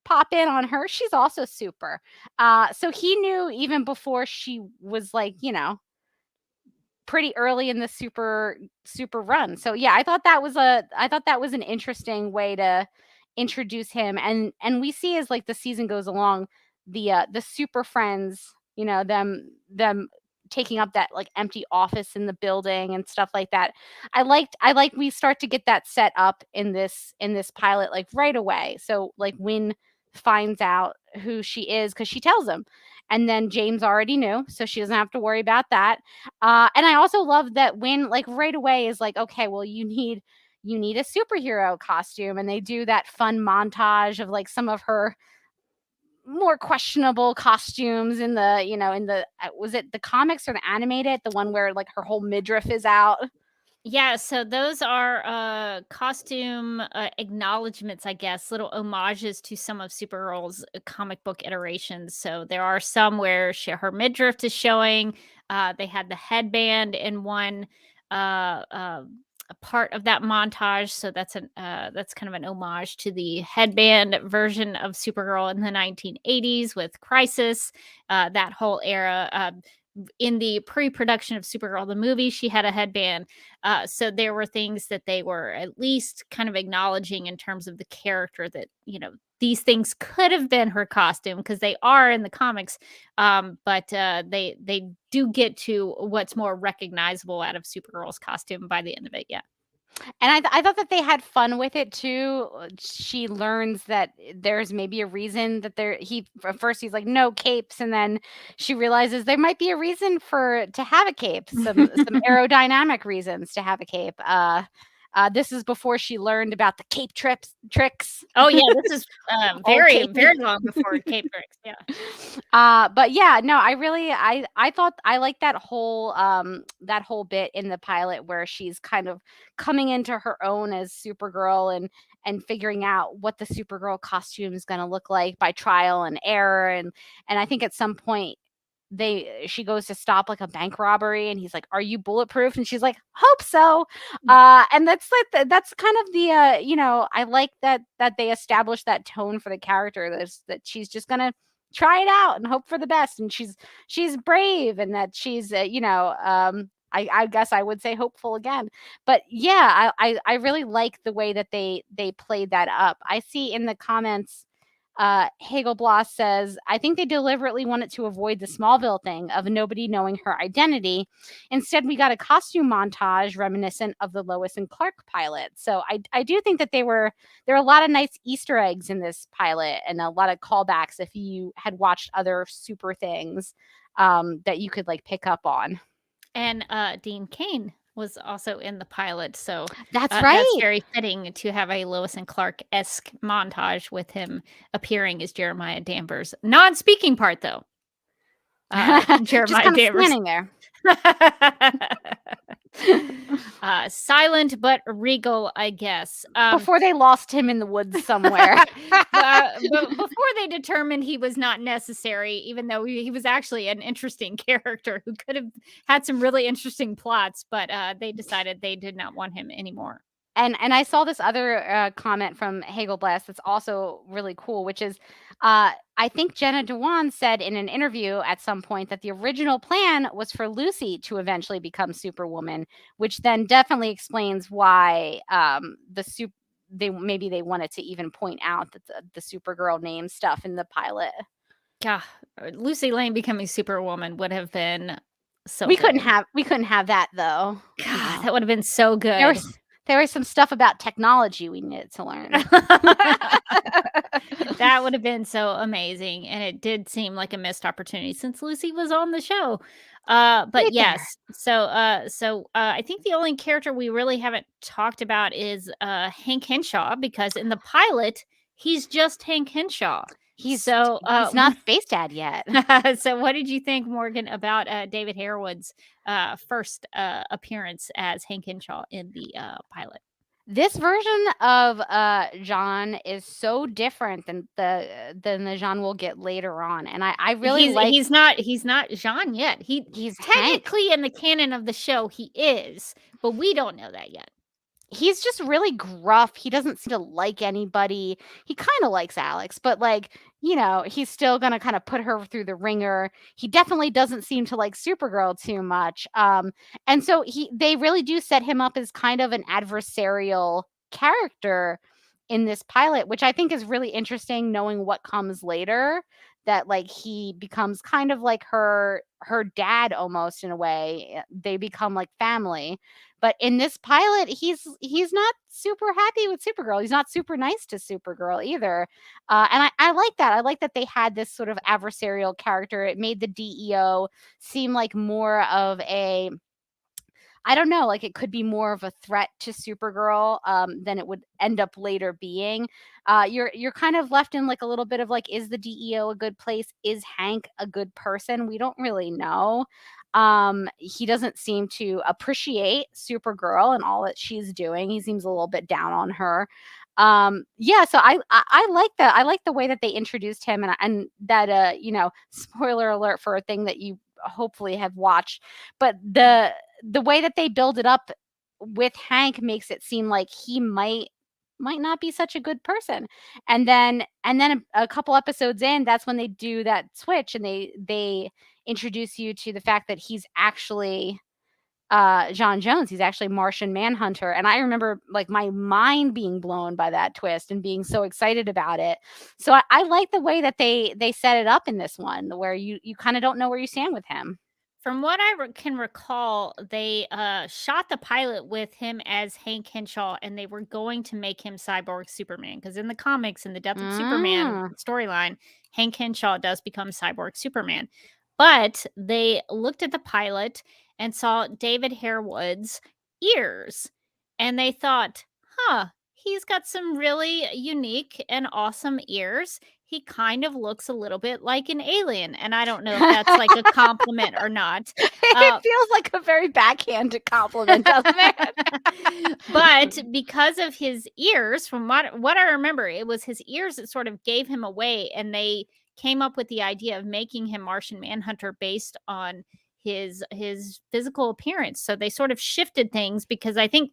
pop in on her, she's also super. So he knew even before she was like, pretty early in the super run. So yeah, I thought that was an interesting way to introduce him, and we see as like the season goes along, the super friends, them taking up that like empty office in the building and stuff like that. I like we start to get that set up in this pilot like right away. So like Wynn finds out who she is because she tells him, and then James already knew, so she doesn't have to worry about that. And I also love that Wynn like right away is like, okay, well you need a superhero costume, and they do that fun montage of like some of her more questionable costumes in the was it the comics or the animated, the one where like her whole midriff is out? Yeah, so those are costume acknowledgments, I guess, little homages to some of Supergirl's comic book iterations. So there are some where her midriff is showing. They had the headband in one a part of that montage, so that's kind of an homage to the headband version of Supergirl in the 1980s with Crisis, that whole era. In the pre-production of Supergirl, the movie, she had a headband. So there were things that they were at least kind of acknowledging in terms of the character that, these things could have been her costume because they are in the comics. But they do get to what's more recognizable out of Supergirl's costume by the end of it. Yeah. And I thought that they had fun with it too. She learns that there's maybe a reason that at first he's like, no capes, and then she realizes there might be a reason to have a cape, some aerodynamic reasons to have a cape. This is before she learned about the cape tricks. Oh yeah, this is very long before cape tricks. Yeah. But yeah, no, I thought I liked that whole bit in the pilot where she's kind of coming into her own as Supergirl and figuring out what the Supergirl costume is going to look like by trial and error, and I think at some point she goes to stop like a bank robbery, and he's like, are you bulletproof? And she's like, hope so. And that's kind of the I like that they established that tone for the character, that she's just gonna try it out and hope for the best, and she's brave, and that she's I guess I would say hopeful again. But yeah, I really like the way that they played that up. I see in the comments, Hagelbloss says, I think they deliberately wanted to avoid the Smallville thing of nobody knowing her identity. Instead, we got a costume montage reminiscent of the Lois and Clark pilot. So I do think that there are a lot of nice Easter eggs in this pilot and a lot of callbacks if you had watched other super things that you could like pick up on. And Dean Cain was also in the pilot, so that's right. That's very fitting to have a Lois and Clark-esque montage with him appearing as Jeremiah Danvers. Non-speaking part, though. Jeremiah Danvers standing there. Silent but regal, I guess. Before they lost him in the woods somewhere. But before they determined he was not necessary, even though he was actually an interesting character who could have had some really interesting plots, but they decided they did not want him anymore. And I saw this other comment from Hagelblass that's also really cool, which is I think Jenna Dewan said in an interview at some point that the original plan was for Lucy to eventually become Superwoman, which then definitely explains why they wanted to even point out that the Supergirl name stuff in the pilot. Yeah, Lucy Lane becoming Superwoman would have been so. We couldn't have that though. God, that would have been so good. There was some stuff about technology we needed to learn. That would have been so amazing. And it did seem like a missed opportunity since Lucy was on the show. But yes, so I think the only character we really haven't talked about is Hank Henshaw, because in the pilot, he's just Hank Henshaw. He's So, not Space Dad yet. so what did you think, Morgan, about David Harewood's first appearance as Hank Henshaw in the pilot? This version of John is so different than the John we'll get later on, and I really like. He's not Jean yet. He's Hank. Technically in the canon of the show he is, but we don't know that yet. He's just really gruff. He doesn't seem to like anybody. He kind of likes Alex, but like, you know, he's still going to kind of put her through the ringer. He definitely doesn't seem to like Supergirl too much. And so they really do set him up as kind of an adversarial character in this pilot, which I think is really interesting, knowing what comes later, that like he becomes kind of like her dad almost, in a way. They become like family. But in this pilot, he's not super happy with Supergirl. He's not super nice to Supergirl either. And I like that. I like that they had this sort of adversarial character. It made the DEO seem like more of a, I don't know, like it could be more of a threat to Supergirl than it would end up later being. You're kind of left in like a little bit of like, is the DEO a good place? Is Hank a good person? We don't really know. He doesn't seem to appreciate Supergirl and all that she's doing. He seems a little bit down on her. Yeah, so I like that. I like the way that they introduced him, and that you know, spoiler alert for a thing that you hopefully have watched, but the way that they build it up with Hank makes it seem like he might not be such a good person. And then a couple episodes in, that's when they do that switch, and they introduce you to the fact that he's actually John Jones. He's actually Martian Manhunter. And I remember like my mind being blown by that twist and being so excited about it. So I like the way that they set it up in this one, where you kind of don't know where you stand with him. From what I can recall, they shot the pilot with him as Hank Henshaw, and they were going to make him Cyborg Superman, because in the comics, in the Death of Superman storyline, Hank Henshaw does become Cyborg Superman. But they looked at the pilot and saw David Harewood's ears, and they thought, he's got some really unique and awesome ears. He kind of looks a little bit like an alien. And I don't know if that's like a compliment or not. It feels like a very backhanded compliment, doesn't it? But because of his ears, from what I remember, it was his ears that sort of gave him away. And they came up with the idea of making him Martian Manhunter based on his physical appearance. So they sort of shifted things, because I think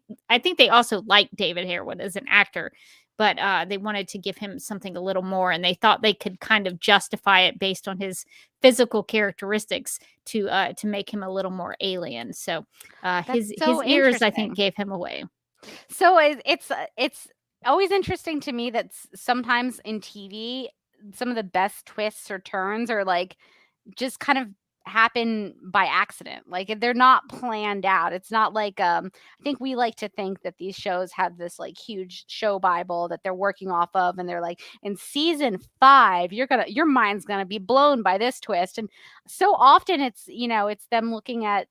they also liked David Harewood as an actor, but they wanted to give him something a little more, and they thought they could kind of justify it based on his physical characteristics to make him a little more alien. So his ears, I think, gave him away. So it's always interesting to me that sometimes in TV, some of the best twists or turns are like just kind of happen by accident. Like they're not planned out. It's not like I think we like to think that these shows have this like huge show bible that they're working off of, and they're like, in season 5 your mind's gonna be blown by this twist. And so often it's, you know, it's them looking at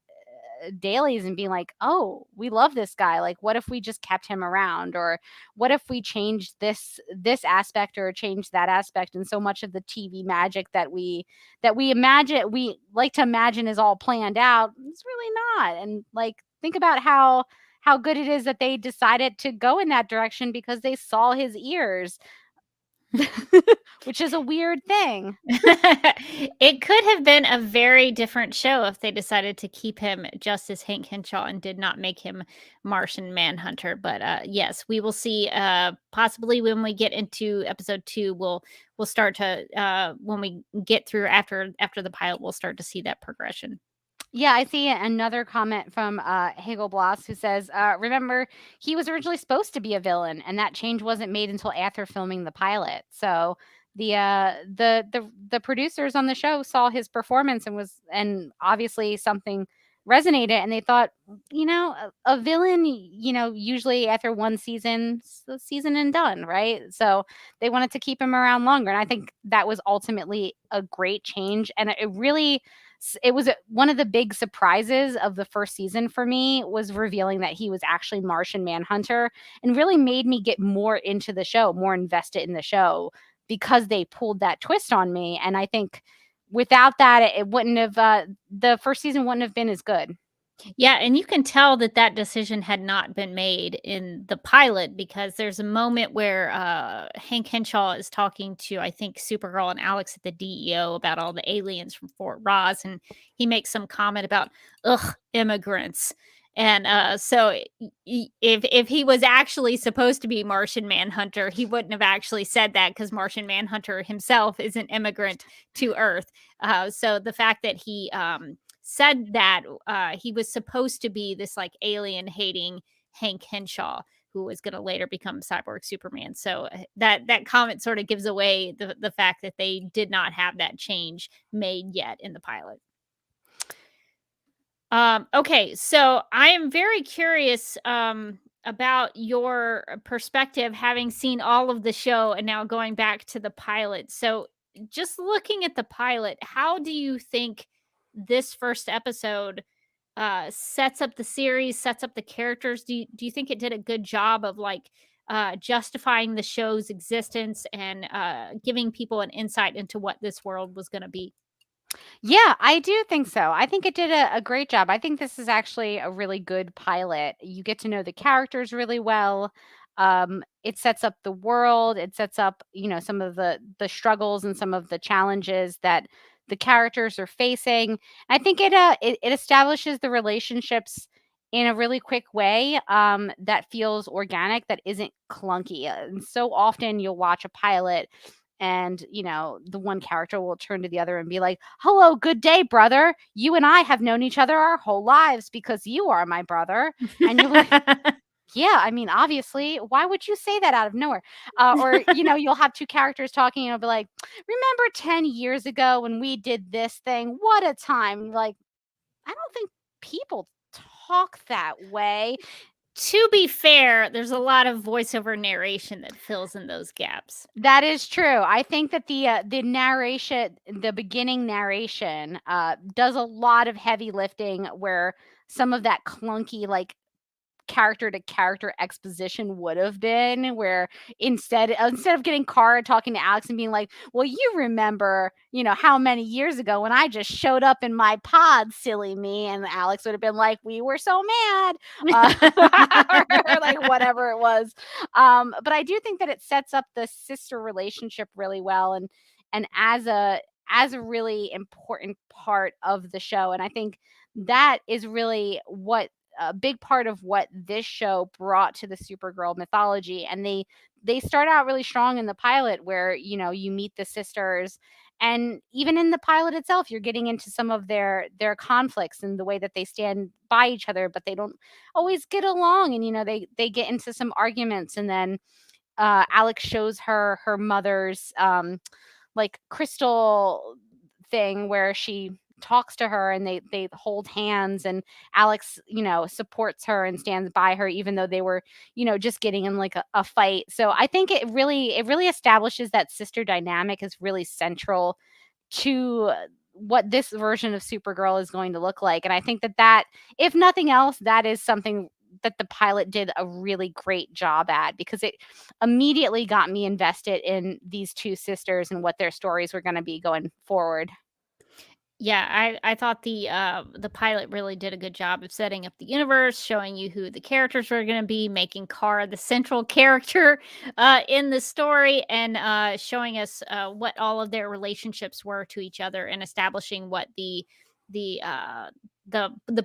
dailies and being like, oh, we love this guy, like what if we just kept him around, or what if we changed this aspect or changed that aspect. And so much of the TV magic that we imagine, we like to imagine, is all planned out. It's really not. And like, think about how good it is that they decided to go in that direction, because they saw his ears. Which is a weird thing. It could have been a very different show if they decided to keep him just as Hank Henshaw and did not make him Martian Manhunter. But yes, we will see. Possibly when we get into episode 2, we'll start to when we get through after the pilot, we'll start to see that progression. Yeah, I see another comment from Hagel Bloss, who says, remember, he was originally supposed to be a villain, and that change wasn't made until after filming the pilot. So the producers on the show saw his performance and obviously something resonated, and they thought, you know, a villain, you know, usually after one season, season and done, right? So they wanted to keep him around longer, and I think that was ultimately a great change. And it was one of the big surprises of the first season for me, was revealing that he was actually Martian Manhunter, and really made me get more into the show, more invested in the show, because they pulled that twist on me. And I think without that, it wouldn't have, the first season wouldn't have been as good. Yeah, and you can tell that that decision had not been made in the pilot, because there's a moment where Hank Henshaw is talking to, I think, Supergirl and Alex at the DEO about all the aliens from Fort Ross, and he makes some comment about, ugh, immigrants. And so if he was actually supposed to be Martian Manhunter, he wouldn't have actually said that, because Martian Manhunter himself is an immigrant to Earth. So the fact that he said that he was supposed to be this like alien hating Hank Henshaw, who was going to later become Cyborg Superman. So that comment sort of gives away the fact that they did not have that change made yet in the pilot. Okay, so I am very curious about your perspective, having seen all of the show and now going back to the pilot. So just looking at the pilot, how do you think this first episode sets up the series, sets up the characters? Do you think it did a good job of like justifying the show's existence and giving people an insight into what this world was going to be? Yeah, I do think so. I think it did a great job. I think this is actually a really good pilot. You get to know the characters really well. It sets up the world. It sets up, some of the struggles and some of the challenges that the characters are facing. I think it establishes the relationships in a really quick way that feels organic, that isn't clunky. And so often you'll watch a pilot and, the one character will turn to the other and be like, hello, good day, brother. You and I have known each other our whole lives because you are my brother. And you're like, yeah, I mean, obviously, why would you say that out of nowhere? Or, you'll have two characters talking and it'll be like, remember 10 years ago when we did this thing? What a time. Like, I don't think people talk that way. To be fair, there's a lot of voiceover narration that fills in those gaps. That is true. I think that the narration, the beginning narration, does a lot of heavy lifting where some of that clunky, like, character to character exposition would have been, where instead of getting Kara talking to Alex and being like, well, you remember, how many years ago when I just showed up in my pod, silly me, and Alex would have been like, we were so mad, or like whatever it was. But I do think that it sets up the sister relationship really well, and as a really important part of the show. And I think that is really what a big part of what this show brought to the Supergirl mythology. And they start out really strong in the pilot, where you meet the sisters, and even in the pilot itself you're getting into some of their conflicts and the way that they stand by each other, but they don't always get along, and they get into some arguments. And then Alex shows her mother's like crystal thing where she talks to her, and they hold hands, and Alex supports her and stands by her even though they were just getting in like a fight. So I think it really establishes that sister dynamic is really central to what this version of Supergirl is going to look like. And I think that if nothing else, that is something that the pilot did a really great job at, because it immediately got me invested in these two sisters and what their stories were going to be going forward. Yeah, I thought the pilot really did a good job of setting up the universe, showing you who the characters were going to be, making Kara the central character in the story, and showing us what all of their relationships were to each other, and establishing what the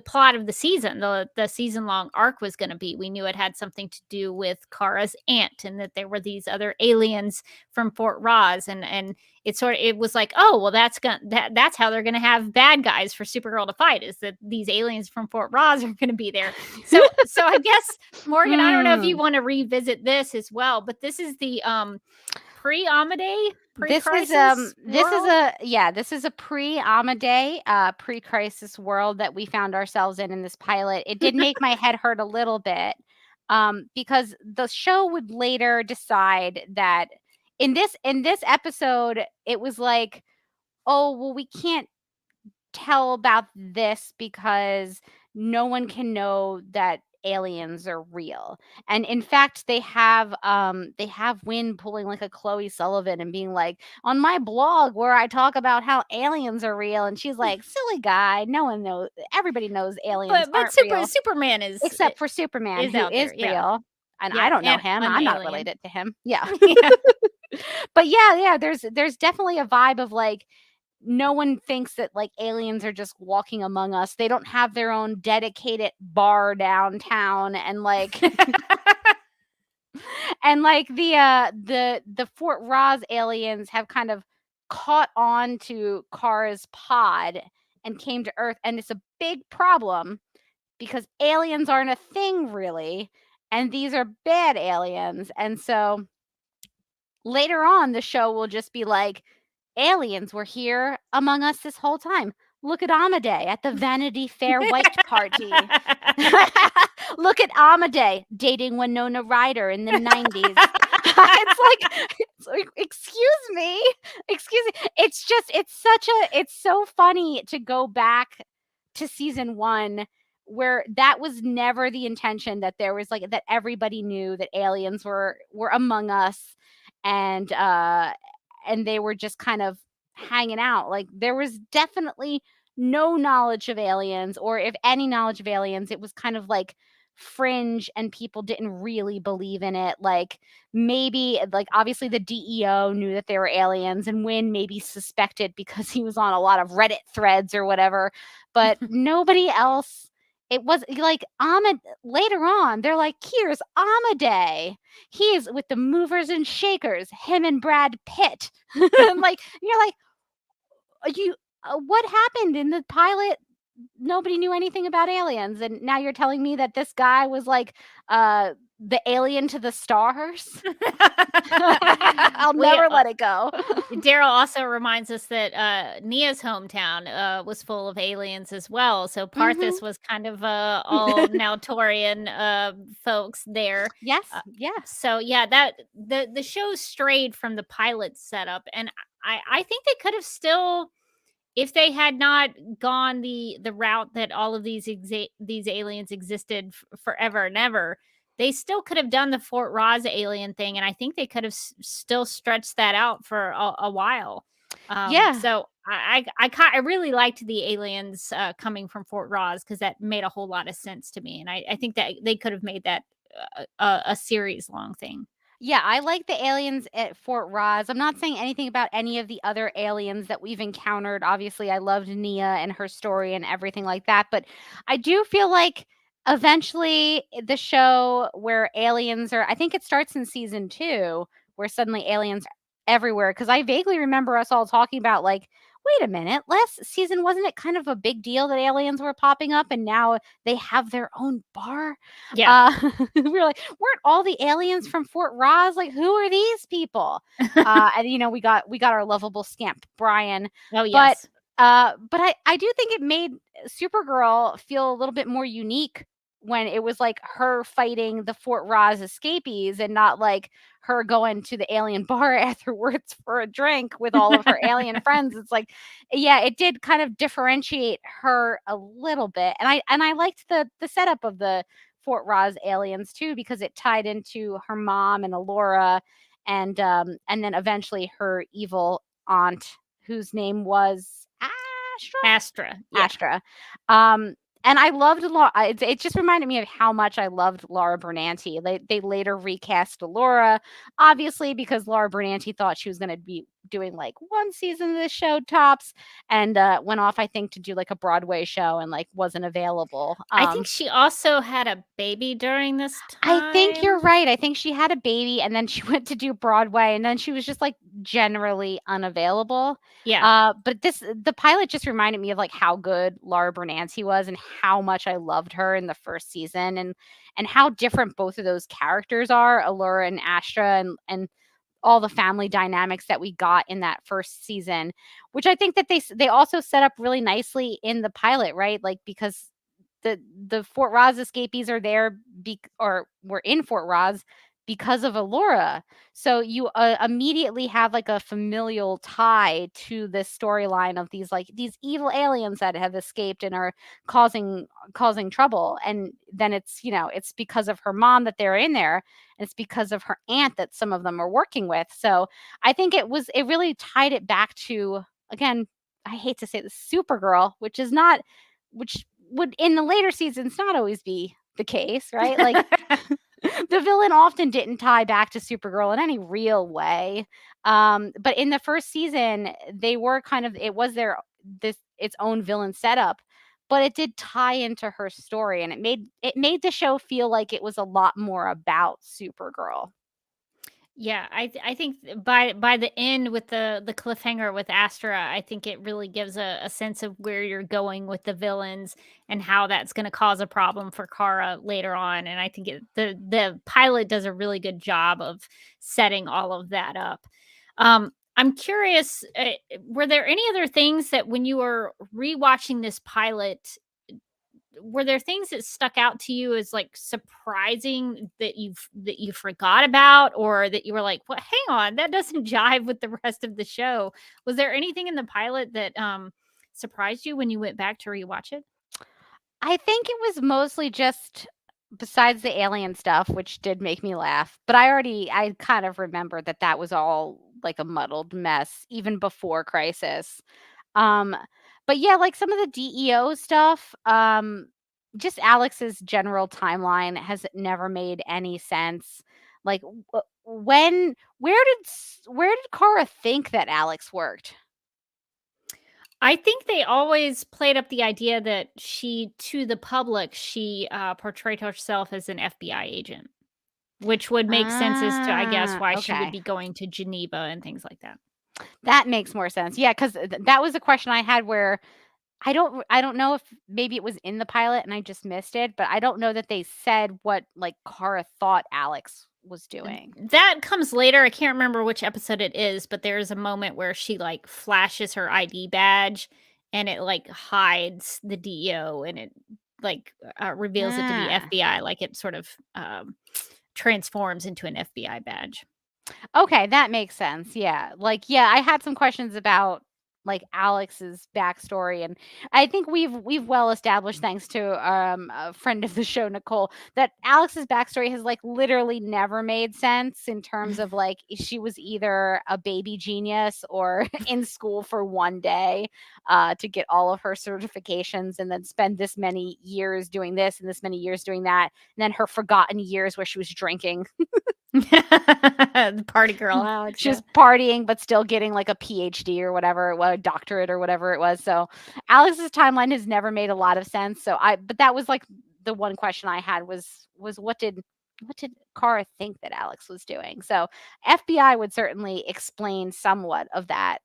plot of the season, the season long arc was going to be. We knew it had something to do with Kara's aunt, and that there were these other aliens from Fort Ross, and it was like, oh well, that's how they're going to have bad guys for Supergirl to fight, is that these aliens from Fort Ross are going to be there. So I guess, Morgan, I don't know if you want to revisit this as well, but this is the pre-Amadeus. This is a pre-Amadeus, pre-crisis world that we found ourselves in this pilot. It did make my head hurt a little bit, because the show would later decide that in this episode, it was like, oh well, we can't tell about this because no one can know that aliens are real. And in fact, they have Wynn pulling like a Chloe Sullivan and being like, on my blog where I talk about how aliens are real, and she's like, silly guy, no one knows, everybody knows aliens But aren't real Superman is except for Superman, is who out is there, yeah. real. And Yeah, I don't know and him. an I'm not alien. related to him. Yeah. Yeah. But yeah, there's definitely a vibe of like, no one thinks that like aliens are just walking among us. They don't have their own dedicated bar downtown, and like and like the Fort Ross aliens have kind of caught on to Kara's pod and came to Earth, and it's a big problem because aliens aren't a thing really, and these are bad aliens. And so later on the show will just be like, aliens were here among us this whole time. Look at Amadeus at the Vanity Fair white party. Look at Amadeus dating Winona Ryder in the 90s. It's like, excuse me. It's so funny to go back to season 1, where that was never the intention, that there was like, that everybody knew that aliens were among us, and they were just kind of hanging out. Like, there was definitely no knowledge of aliens, or if any knowledge of aliens, it was kind of like fringe and people didn't really believe in it. Like, maybe, like, obviously the DEO knew that they were aliens, and Wynn maybe suspected because he was on a lot of Reddit threads or whatever, but nobody else. It was like later on, they're like, here's Amadeus. He's with the movers and shakers, him and Brad Pitt. And like, you're like, what happened in the pilot? Nobody knew anything about aliens, and now you're telling me that this guy was like the alien to the stars. I'll never let it go. Daryl also reminds us that Nia's hometown was full of aliens as well. So Parthas was kind of all Nautorian folks there. Yes, yeah. So yeah, that the show strayed from the pilot setup, and I think they could have still, if they had not gone the route that all of these aliens existed forever and ever, they still could have done the Fort Ross alien thing, and I think they could have still stretched that out for a while. So I really liked the aliens coming from Fort Ross, because that made a whole lot of sense to me, and I think that they could have made that a series long thing. Yeah, I like the aliens at Fort Ross. I'm not saying anything about any of the other aliens that we've encountered. Obviously, I loved Nia and her story and everything like that. But I do feel like eventually the show where aliens are, I think it starts in season 2, where suddenly aliens are everywhere. Because I vaguely remember us all talking about like, wait a minute, last season, wasn't it kind of a big deal that aliens were popping up, and now they have their own bar? Yeah. We were like, weren't all the aliens from Fort Ross? Like, who are these people? And we got our lovable scamp, Brian. Oh, yes. But I do think it made Supergirl feel a little bit more unique when it was like her fighting the Fort Ross escapees, and not like her going to the alien bar afterwards for a drink with all of her alien friends. It's like, yeah, it did kind of differentiate her a little bit. And I liked the setup of the Fort Ross aliens too, because it tied into her mom and Alora, and then eventually her evil aunt, whose name was Astra. And I loved Laura. It just reminded me of how much I loved Laura Bernanti. They later recast Laura, obviously, because Laura Bernanti thought she was going to be doing like one season of the show tops, and went off, I think, to do like a Broadway show, and like wasn't available. I think she also had a baby during this time. I think you're right. I think she had a baby, and then she went to do Broadway, and then she was just like generally unavailable. Yeah. But the pilot just reminded me of like how good Laura Bernanti was, and how much I loved her in the first season, and how different both of those characters are, Allura and Astra, and all the family dynamics that we got in that first season, which I think that they also set up really nicely in the pilot, right? Like, because the Fort Ross escapees are there or were in Fort Ross because of Allura. So you immediately have like a familial tie to this storyline of these evil aliens that have escaped and are causing trouble. And then it's, it's because of her mom that they're in there, and it's because of her aunt that some of them are working with. So I think it really tied it back to, again, I hate to say this, Supergirl, which would in the later seasons not always be the case, right? Like the villain often didn't tie back to Supergirl in any real way. But in the first season, they were it was its own villain setup, but it did tie into her story, and it made the show feel like it was a lot more about Supergirl. Yeah, I think by the end with the cliffhanger with Astra, I think it really gives a sense of where you're going with the villains and how that's going to cause a problem for Kara later on. And I think the pilot does a really good job of setting all of that up. I'm curious, were there any other things that when you were rewatching this pilot, were there things that stuck out to you as like surprising that you forgot about, or that you were like, well, hang on, that doesn't jive with the rest of the show? Was there anything in the pilot that surprised you when you went back to rewatch it? I think it was mostly just, besides the alien stuff, which did make me laugh, but I kind of remembered that was all like a muddled mess even before Crisis. But yeah, like some of the DEO stuff, just Alex's general timeline has never made any sense. Like where did Kara think that Alex worked? I think they always played up the idea that to the public, she portrayed herself as an FBI agent, which would make sense as to, I guess, why she would be going to Geneva and things like that. That makes more sense. Yeah, because that was a question I had where I don't know if maybe it was in the pilot and I just missed it, but I don't know that they said what like Kara thought Alex was doing. That comes later. I can't remember which episode it is, but there is a moment where she like flashes her ID badge and it like hides the DEO, and it like reveals it to be FBI. Like it sort of transforms into an FBI badge. Okay, that makes sense. Yeah. Like, yeah, I had some questions about like Alex's backstory, and I think we've well established, thanks to a friend of the show, Nicole, that Alex's backstory has like literally never made sense in terms of like she was either a baby genius or in school for one day to get all of her certifications, and then spend this many years doing this and this many years doing that, and then her forgotten years where she was drinking. The party girl Alex. She was partying, but still getting like a PhD or whatever, a doctorate or whatever it was. So Alex's timeline has never made a lot of sense. But that was like the one question I had was what did Kara think that Alex was doing? So FBI would certainly explain somewhat of that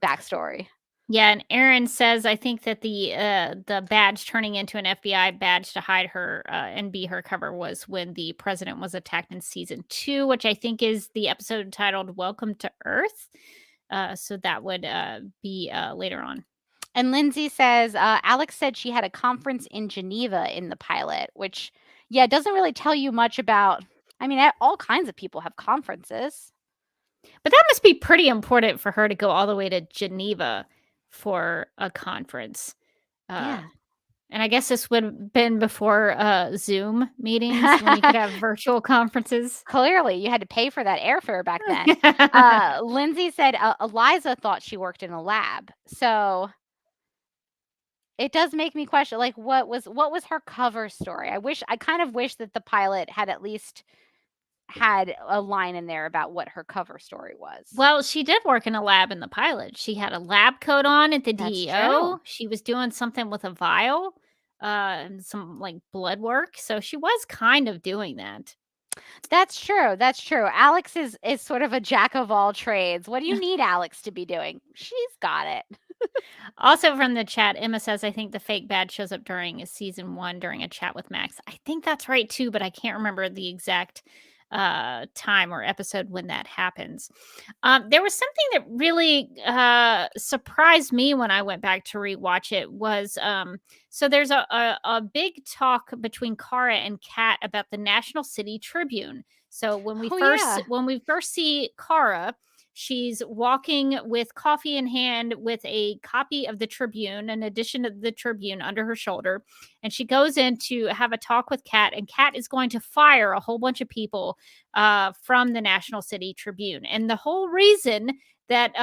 backstory. Yeah, and Aaron says, I think that the badge turning into an FBI badge to hide her and be her cover was when the president was attacked in season 2, which I think is the episode titled "Welcome to Earth." So that would be later on. And Lindsay says, Alex said she had a conference in Geneva in the pilot, which, yeah, doesn't really tell you much about. I mean, all kinds of people have conferences. But that must be pretty important for her to go all the way to Geneva for a conference. Yeah. And I guess this would have been before Zoom meetings when you could have virtual conferences. Clearly, you had to pay for that airfare back then. Lindsay said Eliza thought she worked in a lab. So it does make me question, like, what was her cover story? I kind of wish that the pilot had at least had a line in there about what her cover story was. Well, she did work in a lab in the pilot. She had a lab coat on at the DEO. True. She was doing something with a vial, and some like blood work. So she was kind of doing that. That's true. Alex is sort of a jack of all trades. What do you need Alex to be doing? She's got it. Also from the chat, Emma says, I think the fake badge shows up during season 1 during a chat with Max. I think that's right too, but I can't remember the exact time or episode when that happens. There was something that really surprised me when I went back to rewatch it was so there's a big talk between Kara and Kat about the National City Tribune. So when we first see Kara, she's walking with coffee in hand with a copy of the Tribune, an edition of the Tribune under her shoulder. And she goes in to have a talk with Kat, and Kat is going to fire a whole bunch of people from the National City Tribune. And the whole reason that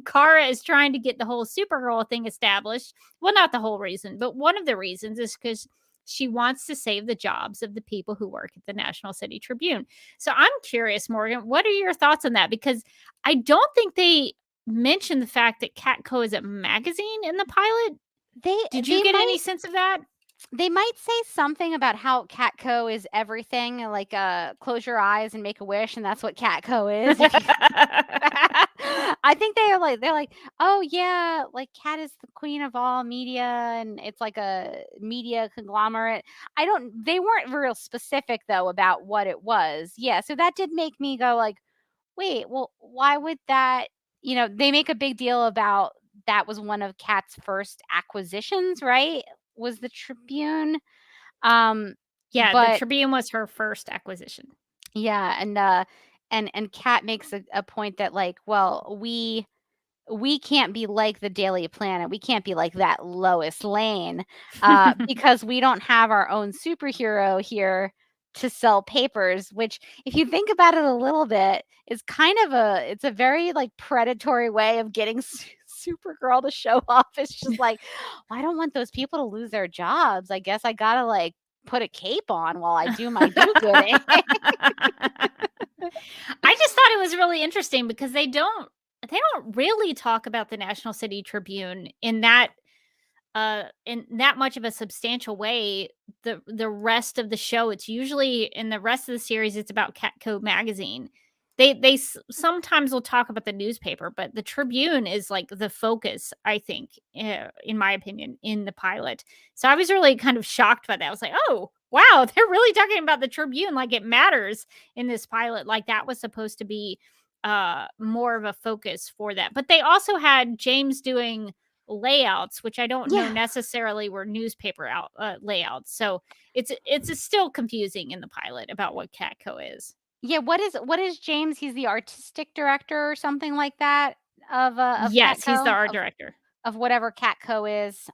Kara is trying to get the whole Supergirl thing established, well, not the whole reason, but one of the reasons is because she wants to save the jobs of the people who work at the National City Tribune. So I'm curious, Morgan, what are your thoughts on that? Because I don't think they mentioned the fact that Catco is a magazine in the pilot. Did you get any sense of that? They might say something about how Catco is everything, like close your eyes and make a wish, and that's what Catco is. I think they're like, oh yeah, like Cat is the queen of all media, and it's like a media conglomerate. They weren't real specific though about what it was. Yeah, so that did make me go like, wait, well, why would that? They make a big deal about that was one of Cat's first acquisitions, right? Was the Tribune. The Tribune was her first acquisition. Yeah, and Kat makes a point that like, well, we can't be like the Daily Planet. We can't be like that Lois Lane because we don't have our own superhero here to sell papers, which if you think about it a little bit is kind of it's a very like predatory way of getting Supergirl to show off. It's just like, well, I don't want those people to lose their jobs. I guess I gotta like put a cape on while I do my do-gooding. I just thought it was really interesting because they don't really talk about the National City Tribune in that much of a substantial way. The rest of the show, it's usually in the rest of the series, it's about Catco magazine. They sometimes will talk about the newspaper, but the Tribune is like the focus, I think, in my opinion, in the pilot. So I was really kind of shocked by that. I was like, oh, wow, they're really talking about the Tribune like it matters in this pilot. Like that was supposed to be more of a focus for that. But they also had James doing layouts, which I don't know necessarily were newspaper layouts. So it's still confusing in the pilot about what Catco is. Yeah, what is James? He's the artistic director or something like that of yes, Catco, he's the art director of whatever Catco is,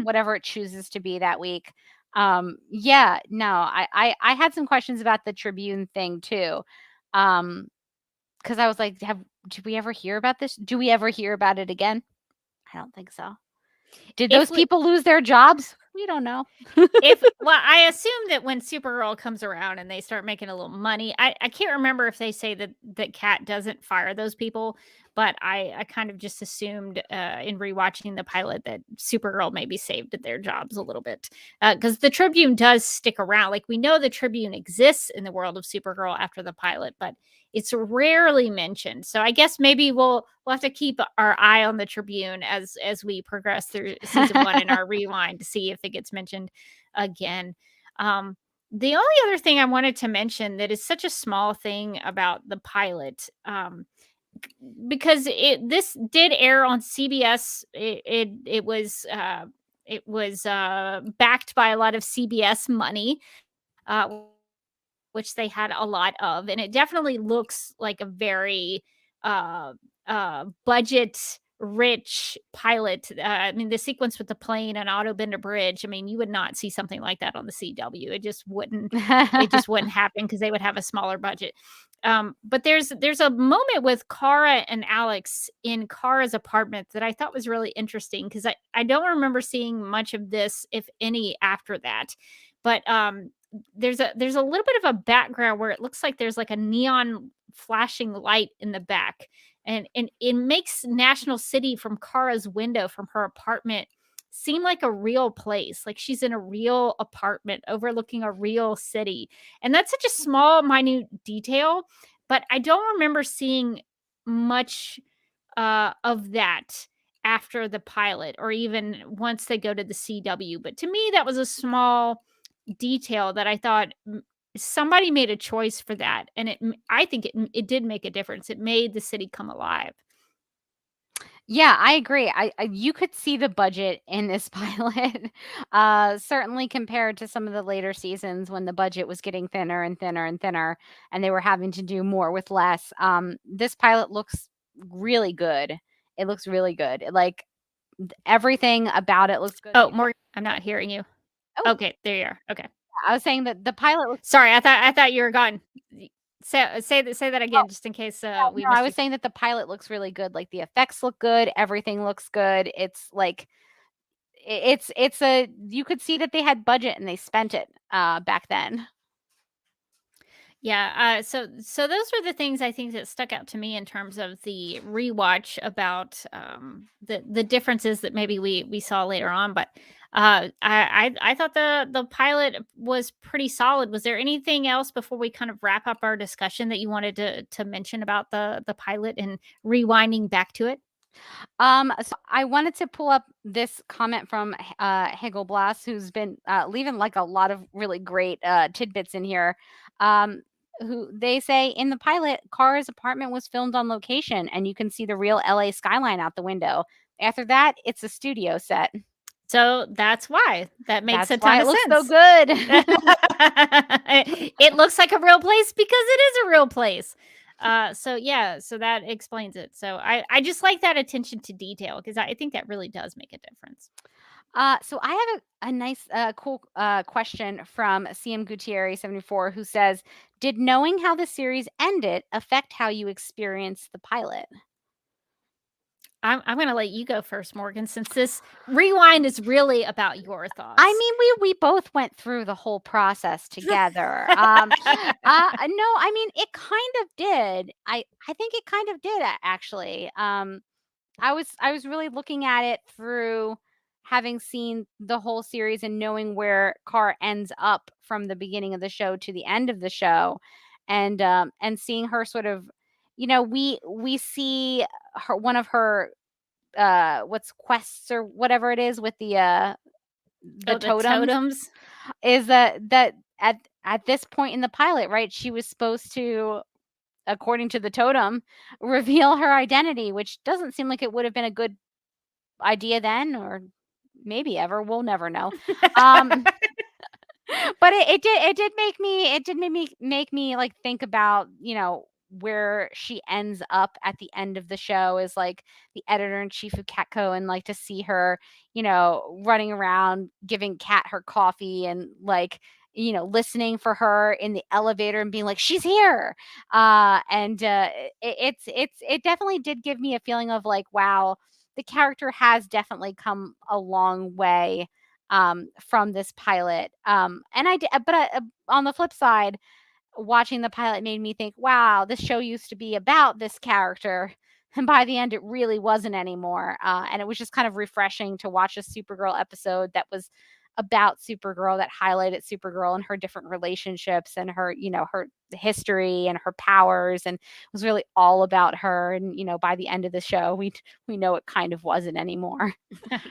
whatever it chooses to be that week. Yeah, no, I had some questions about the Tribune thing too, because I was like, did we ever hear about this? Do we ever hear about it again? I don't think so. Did those people lose their jobs? We don't know. I assume that when Supergirl comes around and they start making a little money, I can't remember if they say that Kat doesn't fire those people, but I kind of just assumed in rewatching the pilot that Supergirl maybe saved their jobs a little bit because the Tribune does stick around. Like we know the Tribune exists in the world of Supergirl after the pilot, but it's rarely mentioned. So I guess maybe we'll have to keep our eye on the Tribune as we progress through season 1 in our rewind to see if it gets mentioned again. The only other thing I wanted to mention that is such a small thing about the pilot, because this did air on CBS. It was backed by a lot of CBS money, which they had a lot of, and it definitely looks like a very budget rich pilot. I mean, the sequence with the plane and Otto Bender Bridge, I mean, you would not see something like that on the CW. It just wouldn't happen because they would have a smaller budget. But there's a moment with Kara and Alex in Kara's apartment that I thought was really interesting because I don't remember seeing much of this, if any, after that. But there's a little bit of a background where it looks like there's like a neon flashing light in the back. And it makes National City from Kara's window from her apartment seem like a real place. Like she's in a real apartment overlooking a real city. And that's such a small, minute detail. But I don't remember seeing much of that after the pilot or even once they go to the CW. But to me, that was a small detail that I thought somebody made a choice for that, and I think it did make a difference. It made the city come alive. Yeah, I agree. You could see the budget in this pilot, certainly compared to some of the later seasons when the budget was getting thinner and thinner and thinner, and they were having to do more with less. This pilot looks really good. It looks really good. Like everything about it looks good. Oh, Morgan, I'm not hearing you. Oh. Okay, there you are. Okay. I was saying that the pilot looks. Sorry, I thought you were gone. Say that again, just in case we. No, I was saying that the pilot looks really good. Like the effects look good, everything looks good. It's like it's a you could see that they had budget and they spent it back then. Yeah, so those were the things I think that stuck out to me in terms of the rewatch about the differences that maybe we saw later on. But I thought the pilot was pretty solid. Was there anything else before we kind of wrap up our discussion that you wanted to mention about the pilot and rewinding back to it? So I wanted to pull up this comment from Hegelblas, who's been leaving like a lot of really great tidbits in here. Who they say in the pilot, Kara's apartment was filmed on location, and you can see the real LA skyline out the window. After that, it's a studio set. So that's why that makes a That's why ton it of looks sense. so good. It looks like a real place because it is a real place. So that explains it. So I just like that attention to detail because I think that really does make a difference. So I have a nice, cool question from CM Gutierrez 74, who says, "Did knowing how the series ended affect how you experienced the pilot?" I'm going to let you go first, Morgan, since this rewind is really about your thoughts. I mean, we both went through the whole process together. No, I mean, it kind of did. I think it kind of did actually. I was really looking at it through having seen the whole series and knowing where Kara ends up from the beginning of the show to the end of the show, and seeing her sort of, we see her, one of her what's quests or whatever it is with the totems is that at this point in the pilot, right, she was supposed to, according to the totem, reveal her identity, which doesn't seem like it would have been a good idea then, or maybe ever. We'll never know. But it did make me like think about, where she ends up at the end of the show is like the editor-in-chief of Catco, and like to see her, running around giving Cat her coffee and like, listening for her in the elevator and being like, she's here. It definitely did give me a feeling of like, wow, the character has definitely come a long way from this pilot. On the flip side, watching the pilot made me think, wow, this show used to be about this character, and by the end it really wasn't anymore. And it was just kind of refreshing to watch a Supergirl episode that was about Supergirl, that highlighted Supergirl and her different relationships and her, her history and her powers, and it was really all about her. And by the end of the show, we know it kind of wasn't anymore.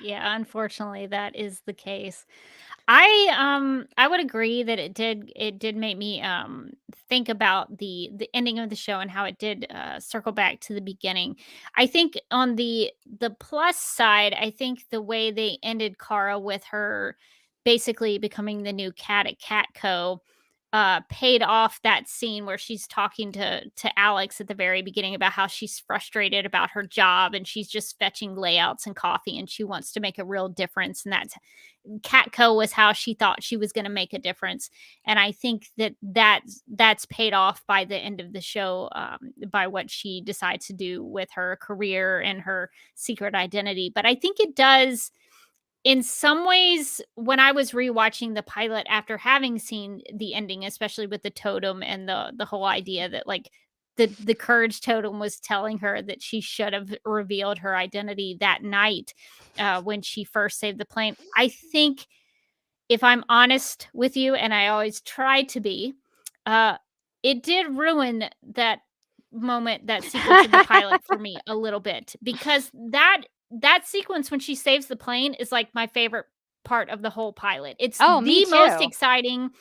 Yeah, unfortunately, that is the case. I would agree that it did make me think about the ending of the show and how it did circle back to the beginning. I think on the plus side, I think the way they ended Kara with her basically becoming the new cat at Catco paid off that scene where she's talking to Alex at the very beginning about how she's frustrated about her job and she's just fetching layouts and coffee and she wants to make a real difference. And that's Catco was how she thought she was going to make a difference. And I think that's paid off by the end of the show, by what she decides to do with her career and her secret identity. But I think it does, in some ways, when I was rewatching the pilot after having seen the ending, especially with the totem and the whole idea that like the courage totem was telling her that she should have revealed her identity that night when she first saved the plane. I think, if I'm honest with you, and I always try to be, it did ruin that moment, that sequence of the pilot for me a little bit, because that sequence when she saves the plane is like my favorite part of the whole pilot. It's the most exciting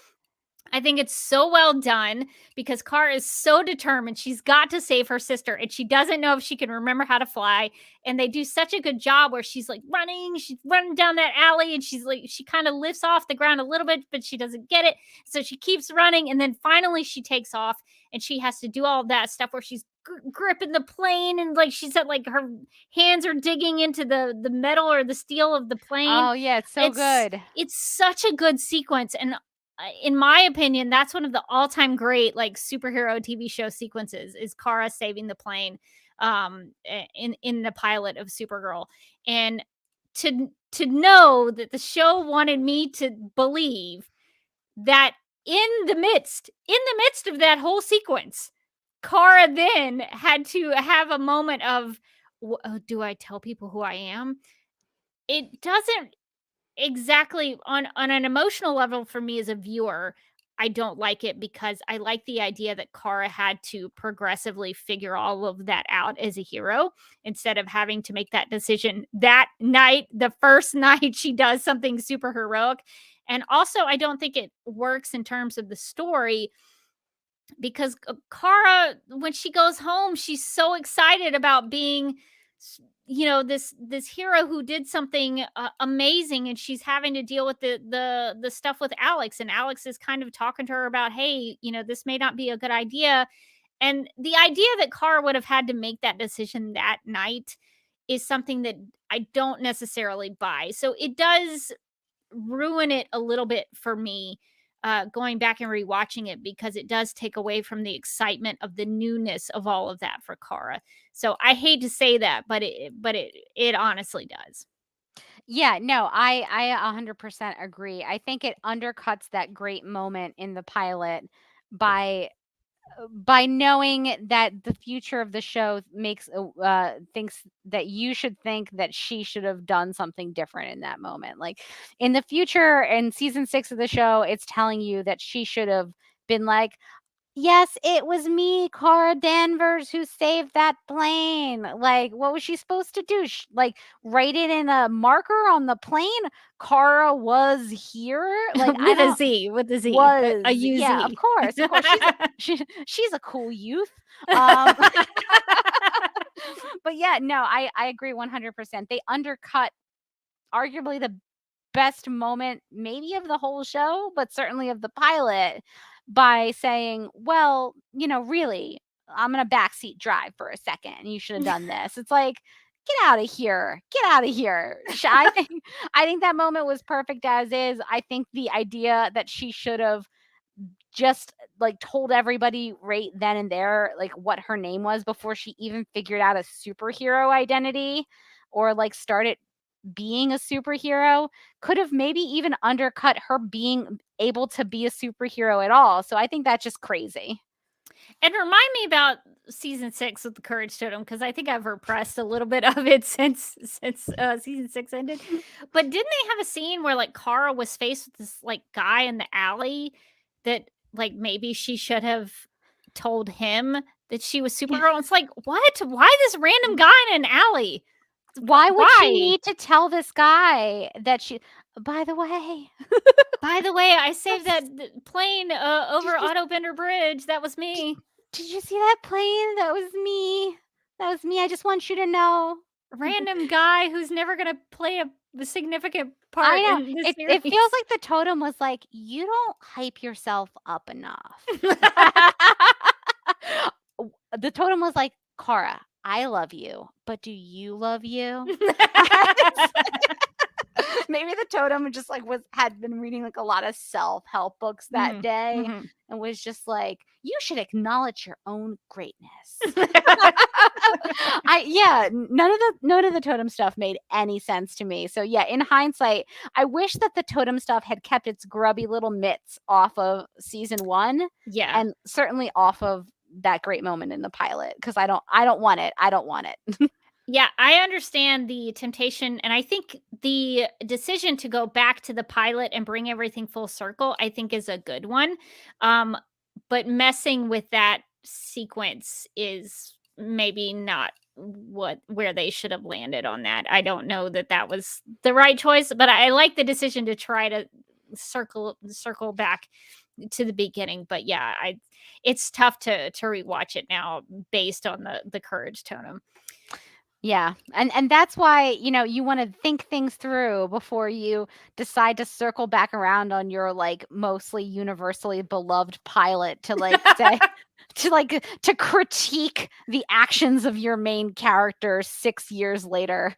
I think it's so well done because Kara is so determined. She's got to save her sister and she doesn't know if she can remember how to fly. And they do such a good job where she's running down that alley and she kind of lifts off the ground a little bit, but she doesn't get it. So she keeps running and then finally she takes off and she has to do all that stuff where she's gripping the plane and like she said, like her hands are digging into the metal or the steel of the plane. Oh yeah, it's so good. It's such a good sequence. And in my opinion, that's one of the all-time great like superhero TV show sequences is Kara saving the plane in the pilot of Supergirl. And to know that the show wanted me to believe that in the midst of that whole sequence, Kara then had to have a moment of, do I tell people who I am? It doesn't exactly on an emotional level for me as a viewer. I don't like it because I like the idea that Kara had to progressively figure all of that out as a hero instead of having to make that decision that night, the first night she does something super heroic. And also, I don't think it works in terms of the story because Kara, when she goes home, she's so excited about being this hero who did something amazing, and she's having to deal with the stuff with Alex, and Alex is kind of talking to her about, hey, this may not be a good idea. And the idea that Kara would have had to make that decision that night is something that I don't necessarily buy. So it does ruin it a little bit for me going back and rewatching it because it does take away from the excitement of the newness of all of that for Kara. So I hate to say that, but it honestly does. Yeah, no, I 100% agree. I think it undercuts that great moment in the pilot by knowing that the future of the show thinks that you should think that she should have done something different in that moment. Like in the future, in season 6 of the show, it's telling you that she should have been like, yes, it was me, Kara Danvers, who saved that plane. Like, what was she supposed to do? Like, write it in a marker on the plane? Kara was here? Like, with a Z, was, a UZ. yeah, of course. She's a cool youth. But yeah, no, I agree 100%. They undercut arguably the best moment maybe of the whole show, but certainly of the pilot by saying, well, really, I'm going to backseat drive for a second. You should have done this. It's like, get out of here. Get out of here. I think that moment was perfect as is. I think the idea that she should have just like told everybody right then and there like what her name was before she even figured out a superhero identity or like started being a superhero could have maybe even undercut her being able to be a superhero at all. So I think that's just crazy. And remind me about season 6 with the Courage Totem because I think I've repressed a little bit of it since season 6 ended. But didn't they have a scene where like Kara was faced with this like guy in the alley that like maybe she should have told him that she was Supergirl? It's like, what? Why this random guy in an alley? Why would she need to tell this guy that she? By the way, I saved that plane over Otto Bender Bridge. That was me. Did you see that plane? That was me. I just want you to know. Random guy who's never gonna play a significant part. I know. In this It feels like the totem was like, you don't hype yourself up enough. The totem was like, Kara, I love you, but do you love you? Maybe the totem just like had been reading like a lot of self-help books that day and was just like, you should acknowledge your own greatness. None of the totem stuff made any sense to me. So yeah, in hindsight, I wish that the totem stuff had kept its grubby little mitts off of season 1. Yeah. And certainly off of that great moment in the pilot because I don't want it. I don't want it. Yeah, I understand the temptation, and I think the decision to go back to the pilot and bring everything full circle, I think is a good one. But messing with that sequence is maybe not where they should have landed on that. I don't know that was the right choice, but I like the decision to try to circle back to the beginning. But yeah, it's tough to rewatch it now based on the Courage totem. Yeah. And that's why, you want to think things through before you decide to circle back around on your like mostly universally beloved pilot to like say to critique the actions of your main character 6 years later.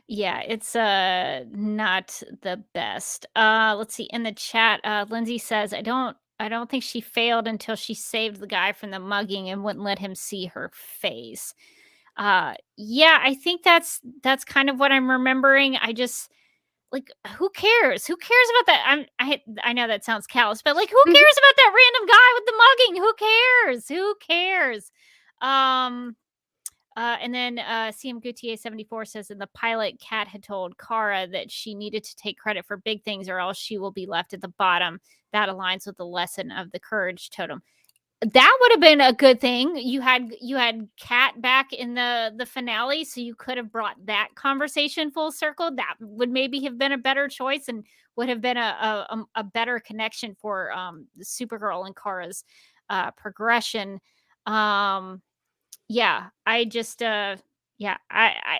Yeah, it's not the best. Let's see. In the chat, Lindsay says, I don't think she failed until she saved the guy from the mugging and wouldn't let him see her face. Yeah, I think that's kind of what I'm remembering. I just like, who cares? Who cares about that? I know that sounds callous, but like, who cares about that random guy with the mugging? Who cares? Who cares? And then CM Gutier 74 says in the pilot, Kat had told Kara that she needed to take credit for big things or else she will be left at the bottom. That aligns with the lesson of the Courage totem. That would have been a good thing. You had Kat back in the finale, so you could have brought that conversation full circle. That would maybe have been a better choice and would have been a better connection for Supergirl and Kara's progression. Yeah, I just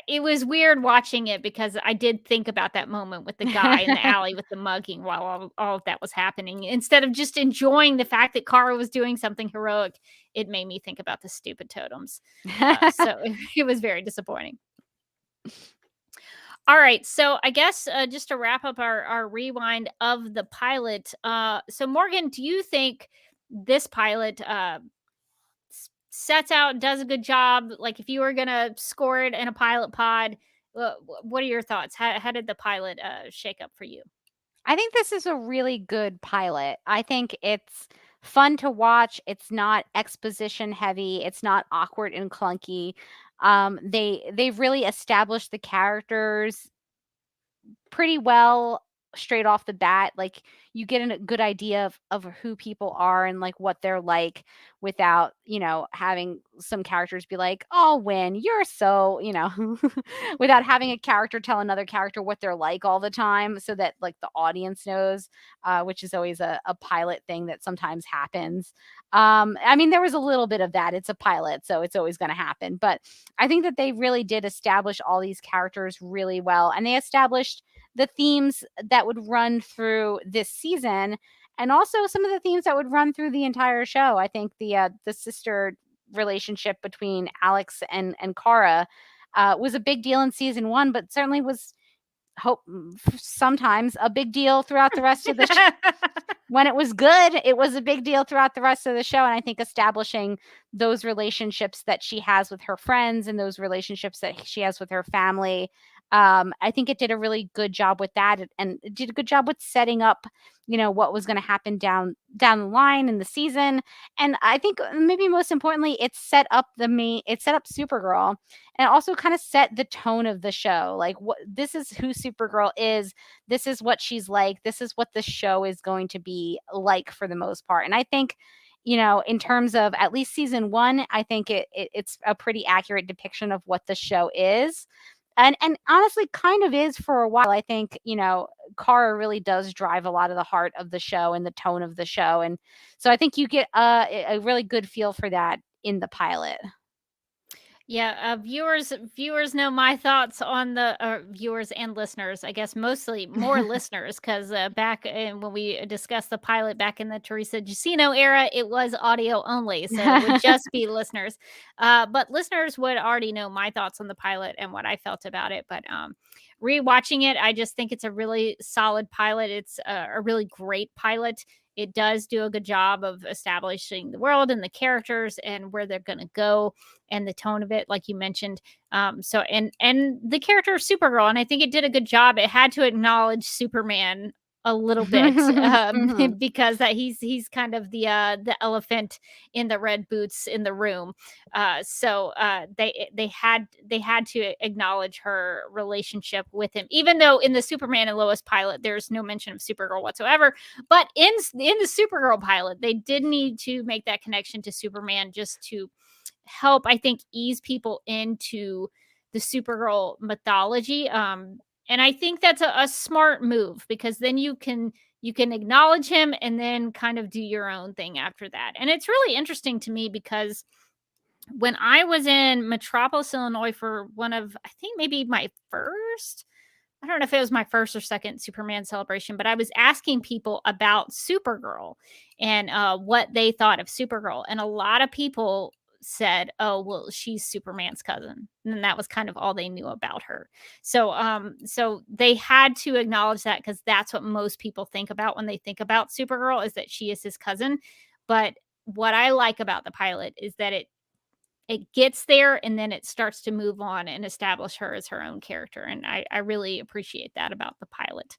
it was weird watching it because I did think about that moment with the guy in the alley with the mugging while all of that was happening. Instead of just enjoying the fact that Kara was doing something heroic, it made me think about the stupid totems. So it was very disappointing. All right, so I guess just to wrap up our rewind of the pilot. So Morgan, do you think this pilot sets out, does a good job? Like, if you were gonna score it in a pilot pod, what are your thoughts? How did the pilot shake up for you? I think this is a really good pilot. I think it's fun to watch. It's not exposition heavy. It's not awkward and clunky. They've really established the characters pretty well straight off the bat. Like, you get a good idea of who people are and like what they're like without having some characters be like, "I'll win, you're so," without having a character tell another character what they're like all the time, so that like the audience knows, which is always a pilot thing that sometimes happens. I mean, there was a little bit of that. It's a pilot, so it's always going to happen, but I think that they really did establish all these characters really well, and they established the themes that would run through this season, and also some of the themes that would run through the entire show. I think the sister relationship between Alex and Kara was a big deal in season 1, but certainly was sometimes a big deal throughout the rest of the show. When it was good, it was a big deal throughout the rest of the show. And I think establishing those relationships that she has with her friends and those relationships that she has with her family, I think it did a really good job with that, and it did a good job with setting up, what was going to happen down the line in the season. And I think maybe most importantly, it set up Supergirl, and it also kind of set the tone of the show. Like, this is who Supergirl is. This is what she's like. This is what the show is going to be like for the most part. And I think, in terms of at least season 1, I think it's a pretty accurate depiction of what the show is. And honestly kind of is for a while. I think, Kara really does drive a lot of the heart of the show and the tone of the show. And so I think you get a really good feel for that in the pilot. Yeah, viewers know my thoughts on the viewers and listeners. I guess mostly more listeners, because back when we discussed the pilot back in the Teresa Giussino era, it was audio only, so it would just be listeners. But listeners would already know my thoughts on the pilot and what I felt about it. But rewatching it, I just think it's a really solid pilot. It's a really great pilot. It does do a good job of establishing the world and the characters and where they're going to go and the tone of it, like you mentioned. So the character of Supergirl, and I think it did a good job. It had to acknowledge Superman a little bit because that he's kind of the elephant in the red boots in the room. So they had to acknowledge her relationship with him, even though in the Superman and Lois pilot there's no mention of Supergirl whatsoever. But in the Supergirl pilot, they did need to make that connection to Superman just to help, I think, ease people into the Supergirl mythology. And I think that's a smart move, because then you can you can acknowledge him and then kind of do your own thing after that. And it's really interesting to me because when I was in Metropolis, Illinois for one of, I think maybe my first, I don't know if it was my first or second Superman celebration, but I was asking people about Supergirl and what they thought of Supergirl. And a lot of people said, oh, well, she's Superman's cousin. And that was kind of all they knew about her. So they had to acknowledge that because that's what most people think about when they think about Supergirl, is that she is his cousin. But what I like about the pilot is that it gets there and then it starts to move on and establish her as her own character. And I really appreciate that about the pilot.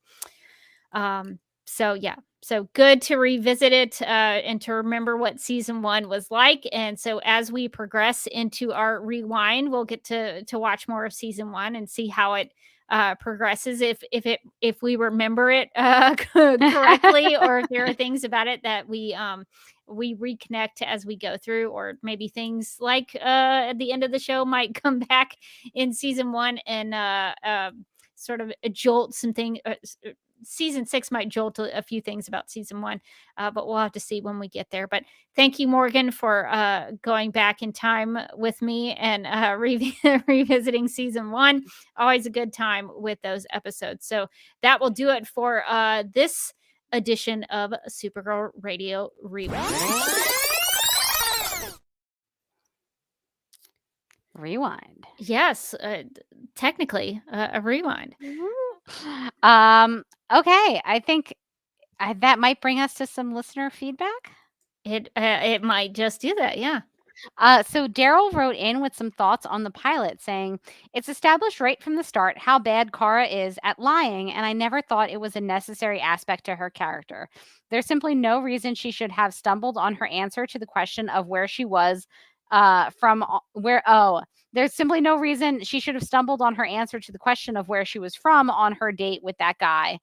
So good to revisit it and to remember what season 1 was like. And so as we progress into our rewind, we'll get to watch more of season 1 and see how it progresses, if we remember it correctly, or if there are things about it that we reconnect as we go through, or maybe things like at the end of the show might come back in season 1 and sort of jolt some things. Season 6 might jolt a few things about season 1, but we'll have to see when we get there. But thank you, Morgan, for going back in time with me and revisiting season 1. Always a good time with those episodes. So that will do it for this edition of Supergirl Radio Rewind. Rewind. Yes, technically a rewind. Okay, I think that might bring us to some listener feedback. It might just do that, yeah. So Daryl wrote in with some thoughts on the pilot, saying, it's established right from the start how bad Kara is at lying, and I never thought it was a necessary aspect to her character. There's simply no reason she should have stumbled on her answer to the question of where she was there's simply no reason she should have stumbled on her answer to the question of where she was from on her date with that guy.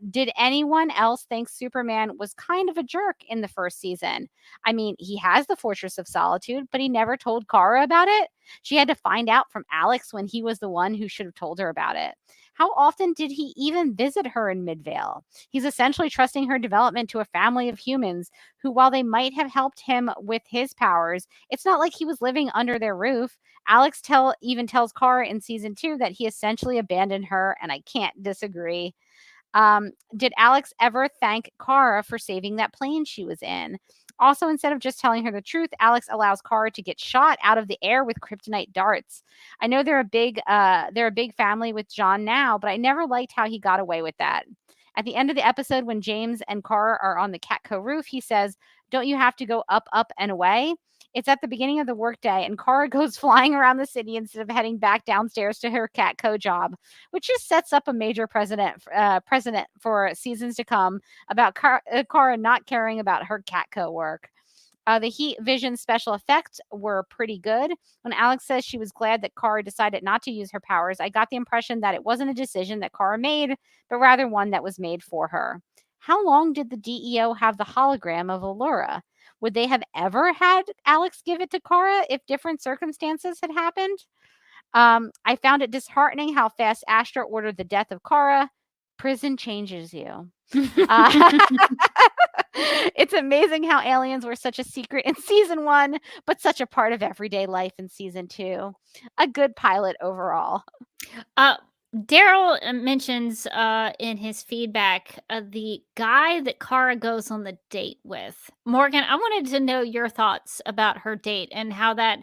Did anyone else think Superman was kind of a jerk in the first season? I mean, he has the Fortress of Solitude, but he never told Kara about it. She had to find out from Alex when he was the one who should have told her about it. How often did he even visit her in Midvale? He's essentially trusting her development to a family of humans who, while they might have helped him with his powers, it's not like he was living under their roof. Alex even tells Kara in season 2 that he essentially abandoned her, and I can't disagree. Did Alex ever thank Kara for saving that plane she was in? Also, instead of just telling her the truth, Alex allows Kara to get shot out of the air with kryptonite darts. I know they're a big family with John now, but I never liked how he got away with that. At the end of the episode, when James and Kara are on the Catco roof, he says, "Don't you have to go up, up, and away?" It's at the beginning of the workday, and Kara goes flying around the city instead of heading back downstairs to her Catco job, which just sets up a major precedent for seasons to come about Kara not caring about her Catco work. The heat vision special effects were pretty good. When Alex says she was glad that Kara decided not to use her powers, I got the impression that it wasn't a decision that Kara made, but rather one that was made for her. How long did the DEO have the hologram of Allura? Would they have ever had Alex give it to Kara if different circumstances had happened? I found it disheartening how fast Astra ordered the death of Kara. Prison changes you. It's amazing how aliens were such a secret in season 1, but such a part of everyday life in season 2. A good pilot overall. Daryl mentions in his feedback the guy that Kara goes on the date with. Morgan, I wanted to know your thoughts about her date and how that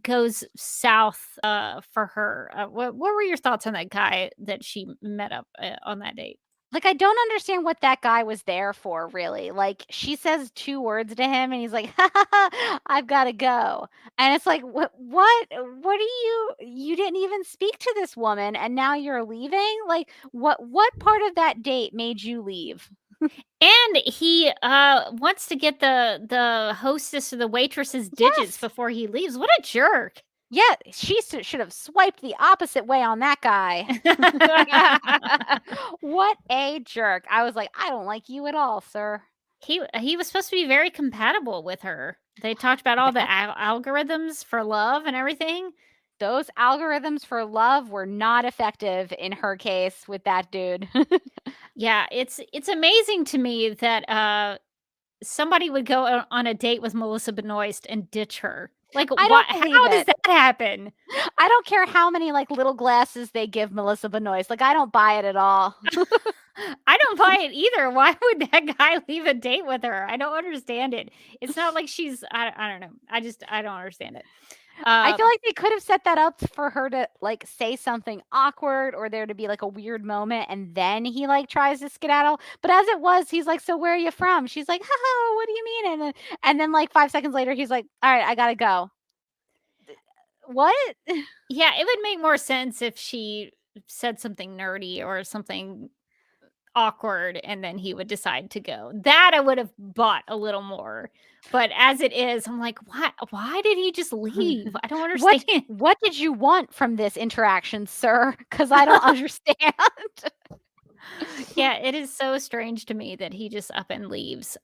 goes south for her. What were your thoughts on that guy that she met up on that date? Like, I don't understand what that guy was there for, really. Like, she says 2 words to him, and he's like, "Ha, ha, ha, I've got to go." And it's like, what do you didn't even speak to this woman, and now you're leaving? Like, what part of that date made you leave? And he wants to get the hostess or the waitress's digits before he leaves. What a jerk. Yeah, she should have swiped the opposite way on that guy. What a jerk. I was like, I don't like you at all, sir. He was supposed to be very compatible with her. They talked about all the algorithms for love and everything. Those algorithms for love were not effective in her case with that dude. Yeah, it's amazing to me that somebody would go on a date with Melissa Benoist and ditch her. Like, I what? don't believe How does it. that happen? I don't care how many like little glasses they give Melissa Benoist. Like I don't buy it at all. I don't buy it either. Why would that guy leave a date with her? I don't understand it. It's not like she's. I don't know. I don't understand it. I feel like they could have set that up for her to like say something awkward or there to be like a weird moment and then he like tries to skedaddle. But as it was, he's like, "So where are you from?" She's like, "Haha, what do you mean?" And then like 5 seconds later he's like, "All right, I got to go." What? Yeah, it would make more sense if she said something nerdy or something awkward and then he would decide to go. That I would have bought a little more. But as it is, I'm like, why did he just leave? I don't understand. What did you want from this interaction, sir? Cuz I don't understand. Yeah, it is so strange to me that he just up and leaves.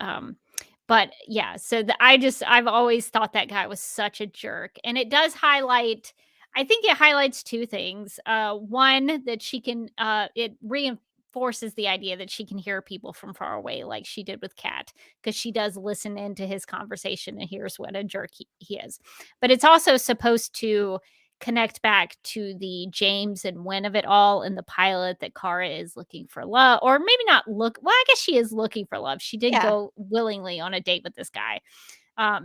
But yeah, so I've always thought that guy was such a jerk. And it does highlight, I think it highlights two things. One, that she can it reinforces the idea that she can hear people from far away, like she did with Kat, because she does listen into his conversation and hears what a jerk he is. But it's also supposed to connect back to the James and Wynn of it all in the pilot, that Kara is looking for love, or maybe not look. Well, I guess she is looking for love. She did go willingly on a date with this guy.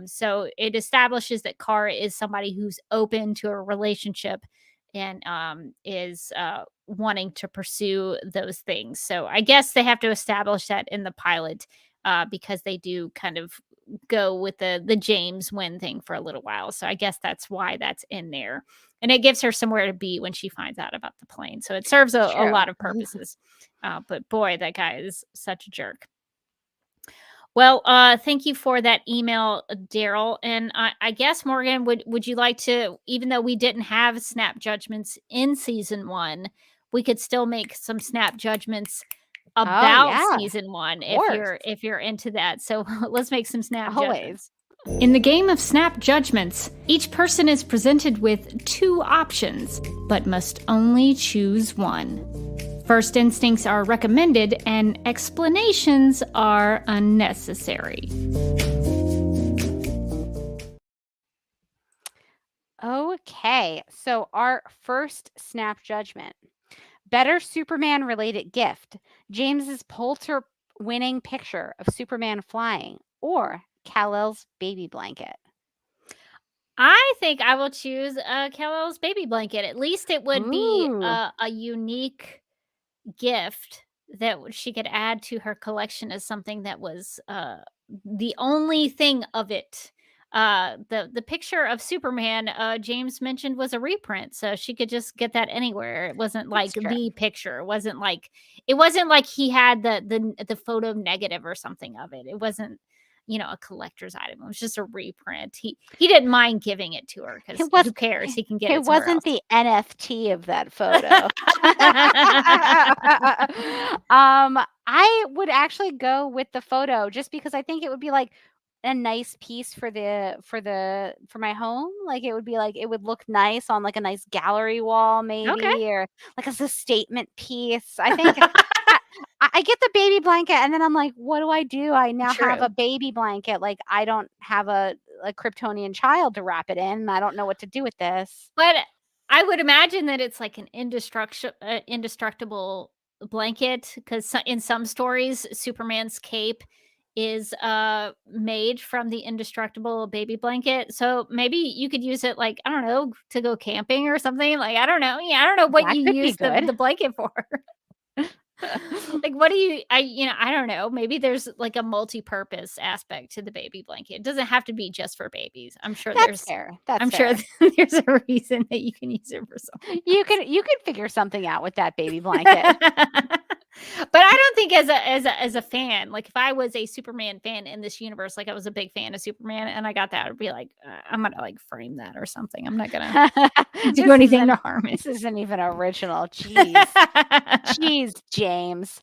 So it establishes that Kara is somebody who's open to a relationship and is wanting to pursue those things. So I guess they have to establish that in the pilot because they do kind of go with the James Wynn thing for a little while. So I guess that's why that's in there. And it gives her somewhere to be when she finds out about the plane. So it serves a lot of purposes. But boy, that guy is such a jerk. Well, thank you for that email, Daryl. And I guess, Morgan, would you like to, even though we didn't have snap judgments in season 1, we could still make some snap judgments about season 1 if you're into that. So let's make some snap judgments. In the game of snap judgments, each person is presented with 2 options, but must only choose one. First instincts are recommended and explanations are unnecessary. Okay, so our first snap judgment. Better Superman related gift. James's Pulitzer winning picture of Superman flying or Kal-El's baby blanket. I think I will choose Kal-El's baby blanket. At least it would be a unique gift that she could add to her collection as something that was the only thing of it. The picture of Superman James mentioned was a reprint, so she could just get that anywhere. It wasn't like the picture. It wasn't like he had the photo negative or something of it. It wasn't, a collector's item. It was just a reprint. He didn't mind giving it to her because who cares? He can get it. It wasn't the NFT of that photo. I would actually go with the photo just because I think it would be like a nice piece for my home. Like it would be like, it would look nice on like a nice gallery wall maybe, or like as a statement piece. I think I get the baby blanket and then I'm like, what do? I now have a baby blanket. Like I don't have a Kryptonian child to wrap it in. I don't know what to do with this. But I would imagine that it's like an indestructible blanket, because in some stories, Superman's cape is made from the indestructible baby blanket. So maybe you could use it, like, I don't know, to go camping or something. Like, I don't know. Yeah, I don't know what you use the blanket for. Like, what do you, I don't know. Maybe there's like a multi-purpose aspect to the baby blanket. It doesn't have to be just for babies. I'm sure That's fair. sure there's a reason that you can use it for something. You can figure something out with that baby blanket. But I don't think as a fan, like if I was a Superman fan in this universe, like I was a big fan of Superman and I got that, I'd be like, I'm gonna like frame that or something. I'm not gonna do anything to harm it. This isn't even original. Jeez, James.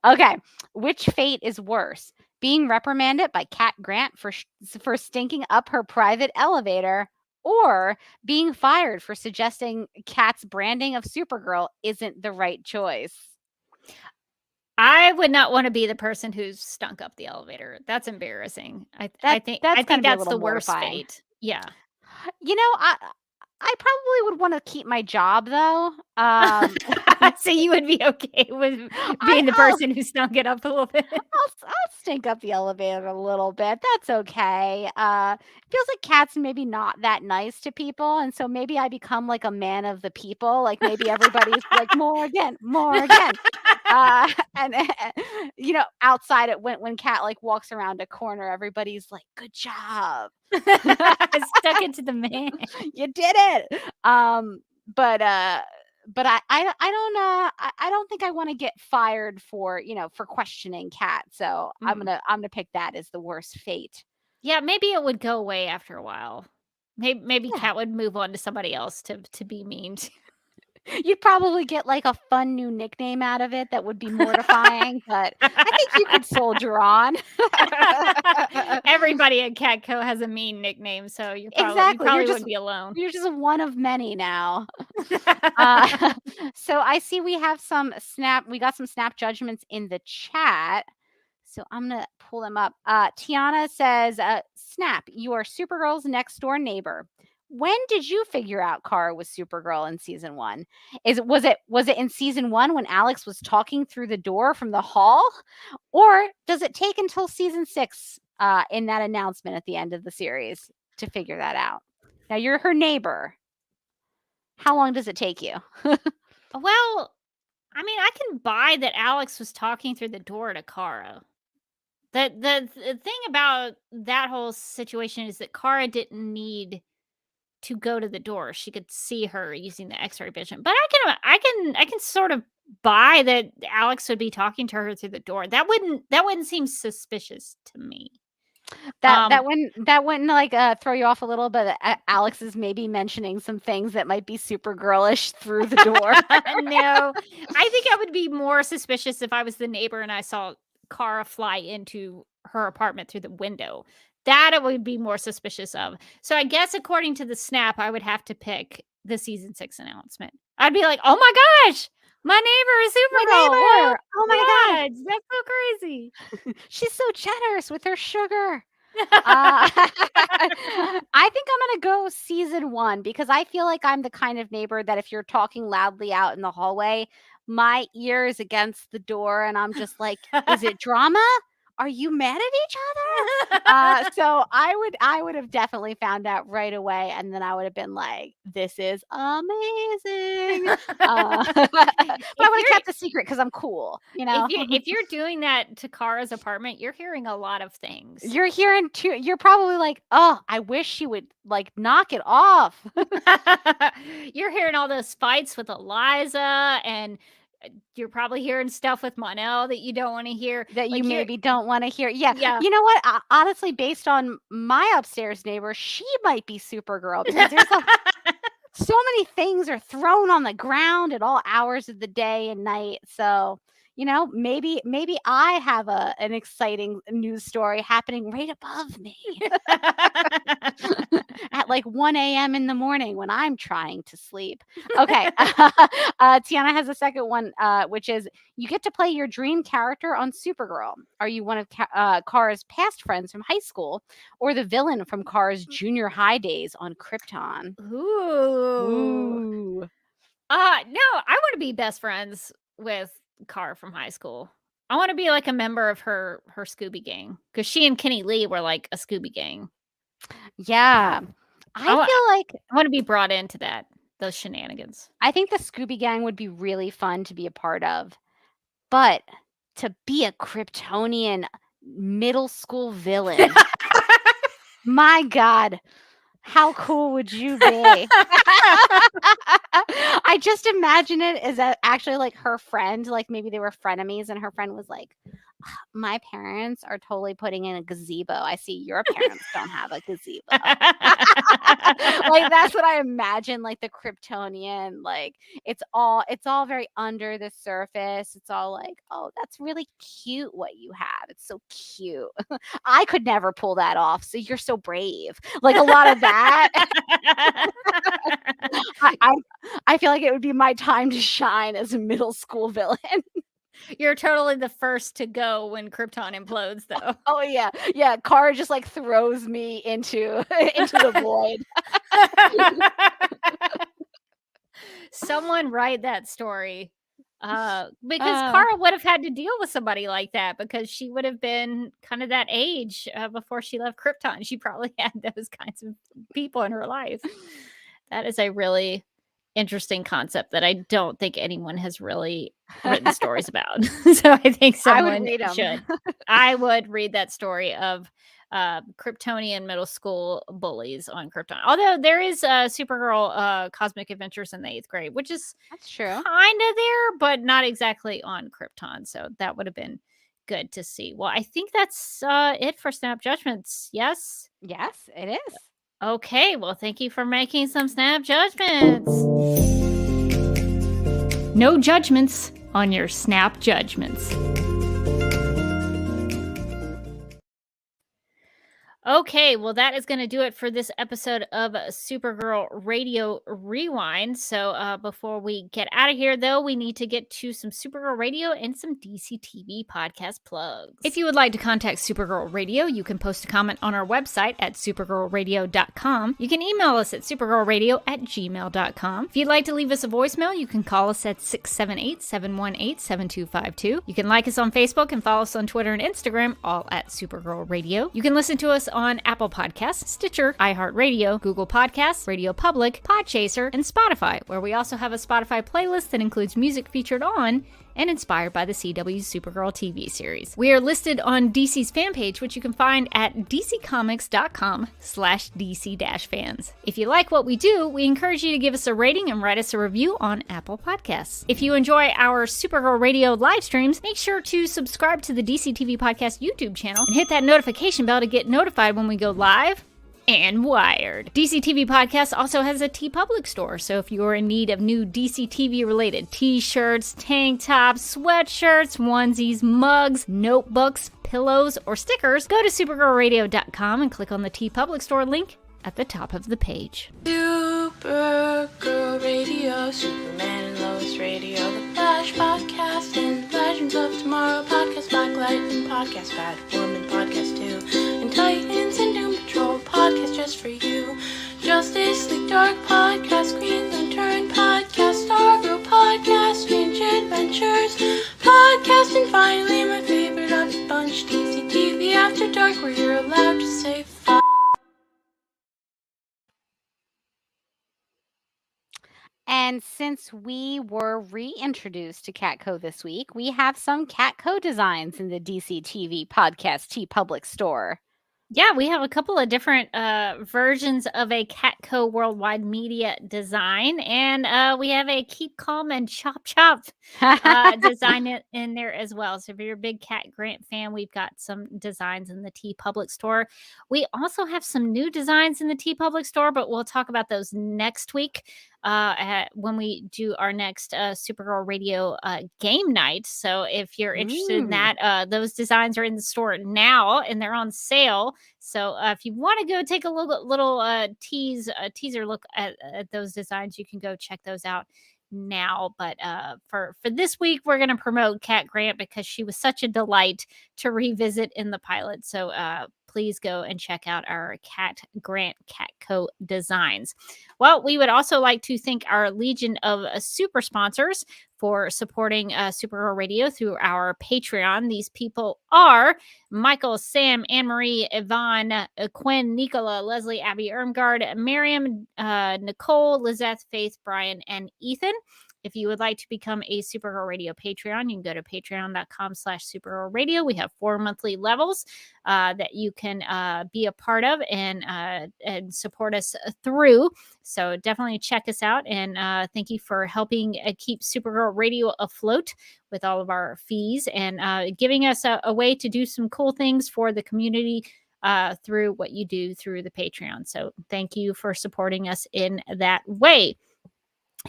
Okay, which fate is worse? Being reprimanded by Cat Grant for stinking up her private elevator, or being fired for suggesting Kat's branding of Supergirl isn't the right choice? I would not want to be the person who stunk up the elevator. That's embarrassing. I think That's gonna be a that's little the worst mortifying. fate. Yeah. You know, I probably would want to keep my job though. So you would be okay with being the I'll person who stunk it up a little bit. I'll stink up the elevator a little bit. That's okay. It feels like cats maybe not that nice to people, and so maybe I become like a man of the people. Like maybe everybody's like Morgan, Morgan. And you know, outside it when Cat like walks around a corner, everybody's like, "Good job, Stuck it to the man. you did it." But I don't I don't think I want to get fired for for questioning Cat. So I'm gonna pick that as the worst fate. Yeah, maybe it would go away after a while. Maybe Yeah. Cat would move on to somebody else to be mean to. You'd probably get like a fun new nickname out of it that would be mortifying, but I think you could soldier on. Everybody at Catco has a mean nickname, so you probably Exactly. You're wouldn't just be alone. you're just one of many now. So I see we got some snap judgments in the chat. So I'm gonna pull them up. Tiana says, Snap, you are Supergirl's next door neighbor. When did you figure out Kara was Supergirl in season 1? Was it in season 1 when Alex was talking through the door from the hall? Or does it take until season 6 in that announcement at the end of the series to figure that out? Now you're her neighbor. How long does it take you? Well, I mean, I can buy that Alex was talking through the door to Kara. The thing about that whole situation is that Kara didn't need to go to the door. She could see her using the X-ray vision. But I can sort of buy that Alex would be talking to her through the door. That wouldn't seem suspicious to me. That wouldn't like throw you off a little, but Alex is maybe mentioning some things that might be super girlish through the door. No, I think I would be more suspicious if I was the neighbor and I saw Kara fly into her apartment through the window. That I would be more suspicious of. So I guess according to the snap, I would have to pick the season 6 announcement. I'd be like, oh my gosh, my neighbor is Supergirl. neighbor. Oh my God, that's so crazy. She's so generous with her sugar. I think I'm gonna go season 1 because I feel like I'm the kind of neighbor that if you're talking loudly out in the hallway, my ear is against the door and I'm just like, is it drama? Are you mad at each other? So I would have definitely found out right away, and then I would have been like, "This is amazing." But I would have kept the secret because I'm cool, you know. If you're doing that to Kara's apartment, you're hearing a lot of things. You're hearing too. You're probably like, "Oh, I wish she would like knock it off." You're hearing all those fights with Eliza, and you're probably hearing stuff with Mon-El that you don't want to hear. That Like, you maybe don't want to hear. Yeah. Yeah. You know what? Honestly, based on my upstairs neighbor, she might be Supergirl because there's so many things are thrown on the ground at all hours of the day and night. So, you know, maybe I have an exciting news story happening right above me at like 1 a.m. in the morning when I'm trying to sleep. Okay. Tiana has a second one, which is you get to play your dream character on Supergirl. Are you one of Kara's past friends from high school or the villain from Kara's junior high days on Krypton? Ooh. No, I want to be best friends with Kara from high school. I want to be like a member of her Scooby gang because she and Kenny Lee were like a Scooby gang. Yeah. I feel like I want to be brought into those shenanigans. I think the Scooby Gang would be really fun to be a part of. But to be a Kryptonian middle school villain, my God, how cool would you be? I just imagine it as actually like her friend, like maybe they were frenemies and her friend was like, my parents are totally putting in a gazebo. I see your parents don't have a gazebo. Like that's what I imagine, like the Kryptonian, like it's all very under the surface. It's all like, oh, that's really cute what you have. It's so cute. I could never pull that off. So you're so brave. Like a lot of that. I feel like it would be my time to shine as a middle school villain. You're totally the first to go when Krypton implodes, though. Oh yeah, yeah. Kara just like throws me into into the void. Someone write that story. Because Kara would have had to deal with somebody like that because she would have been kind of that age before she left Krypton. She probably had those kinds of people in her life. That is a really interesting concept that I don't think anyone has really written stories about. So I think someone should. I would read that story of Kryptonian middle school bullies on Krypton. Although there is Supergirl Cosmic Adventures in the 8th grade, which is true, kind of there, but not exactly on Krypton. So that would have been good to see. Well, I think that's it for Snap Judgments. Yes? Yes, it is. Okay, well, thank you for making some Snap Judgments. No judgments on your Snap Judgments. Okay, well, that is going to do it for this episode of Supergirl Radio Rewind. So before we get out of here, though, we need to get to some Supergirl Radio and some DC TV podcast plugs. If you would like to contact Supergirl Radio, you can post a comment on our website at supergirlradio.com. You can email us at supergirlradio@gmail.com. If you'd like to leave us a voicemail, you can call us at 678-718-7252. You can like us on Facebook and follow us on Twitter and Instagram, all at Supergirl Radio. You can listen to us on Apple Podcasts, Stitcher, iHeartRadio, Google Podcasts, Radio Public, Podchaser, and Spotify, where we also have a Spotify playlist that includes music featured on and inspired by the CW's Supergirl TV series. We are listed on DC's fan page, which you can find at dccomics.com/DC-fans. If you like what we do, we encourage you to give us a rating and write us a review on Apple Podcasts. If you enjoy our Supergirl Radio live streams, make sure to subscribe to the DC TV Podcast YouTube channel and hit that notification bell to get notified when we go live and wired. DC TV Podcast also has a TeePublic store, so if you're in need of new DC TV related t-shirts, tank tops, sweatshirts, onesies, mugs, notebooks, pillows, or stickers, go to supergirlradio.com and click on the TeePublic store link at the top of the page. Supergirl Radio, Superman and Lois Radio, The Flash Podcast, and Legends of Tomorrow Podcast, Black Lightning Podcast, Batwoman Podcast 2, and Titans and Doom Patrol Podcast just for you. Justice League Dark Podcast, Green Lantern Podcast, Stargirl Podcast, Strange Adventures Podcast, and finally my favorite of the bunch, DC TV After Dark, where you're allowed to say fuck. And since we were reintroduced to Catco this week, we have some Catco designs in the DC TV Podcast TeePublic store. Yeah, we have a couple of different versions of a Catco Worldwide Media design, and we have a Keep Calm and Chop Chop design in there as well. So if you're a big Cat Grant fan, we've got some designs in the TeePublic store. We also have some new designs in the TeePublic store, but we'll talk about those next week when we do our next Supergirl Radio game night. So if you're interested in that, those designs are in the store now and they're on sale. So if you want to go take a little teaser look at those designs, you can go check those out now. But for this week, we're going to promote Cat Grant because she was such a delight to revisit in the pilot. So please go and check out our Cat Grant Catco designs. Well, we would also like to thank our legion of super sponsors for supporting Supergirl Radio through our Patreon. These people are Michael, Sam, Anne-Marie, Yvonne, Quinn, Nicola, Leslie, Abby Ermgard, Miriam, Nicole, Lizette, Faith, Brian, and Ethan. If you would like to become a Supergirl Radio Patreon, you can go to patreon.com/Supergirl Radio. We have 4 monthly levels that you can be a part of and support us through. So definitely check us out. And thank you for helping keep Supergirl Radio afloat with all of our fees and giving us a way to do some cool things for the community through what you do through the Patreon. So thank you for supporting us in that way.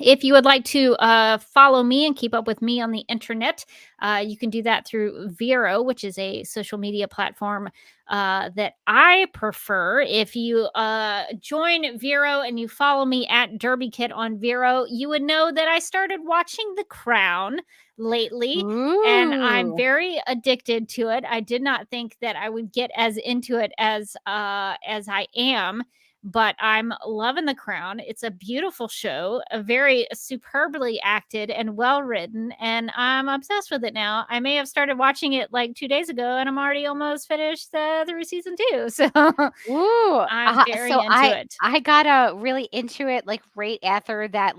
If you would like to follow me and keep up with me on the internet, you can do that through Vero, which is a social media platform that I prefer. If you join Vero and you follow me at Derby Kid on Vero, you would know that I started watching The Crown lately, and I'm Ooh. very addicted to it. I did not think that I would get as into it as I am, but I'm loving The Crown. It's a beautiful show, a very superbly acted and well written, and I'm obsessed with it now. I may have started watching it like 2 days ago, and I'm already almost finished through season 2. So Ooh. I'm very So into it. I got really into it like right after that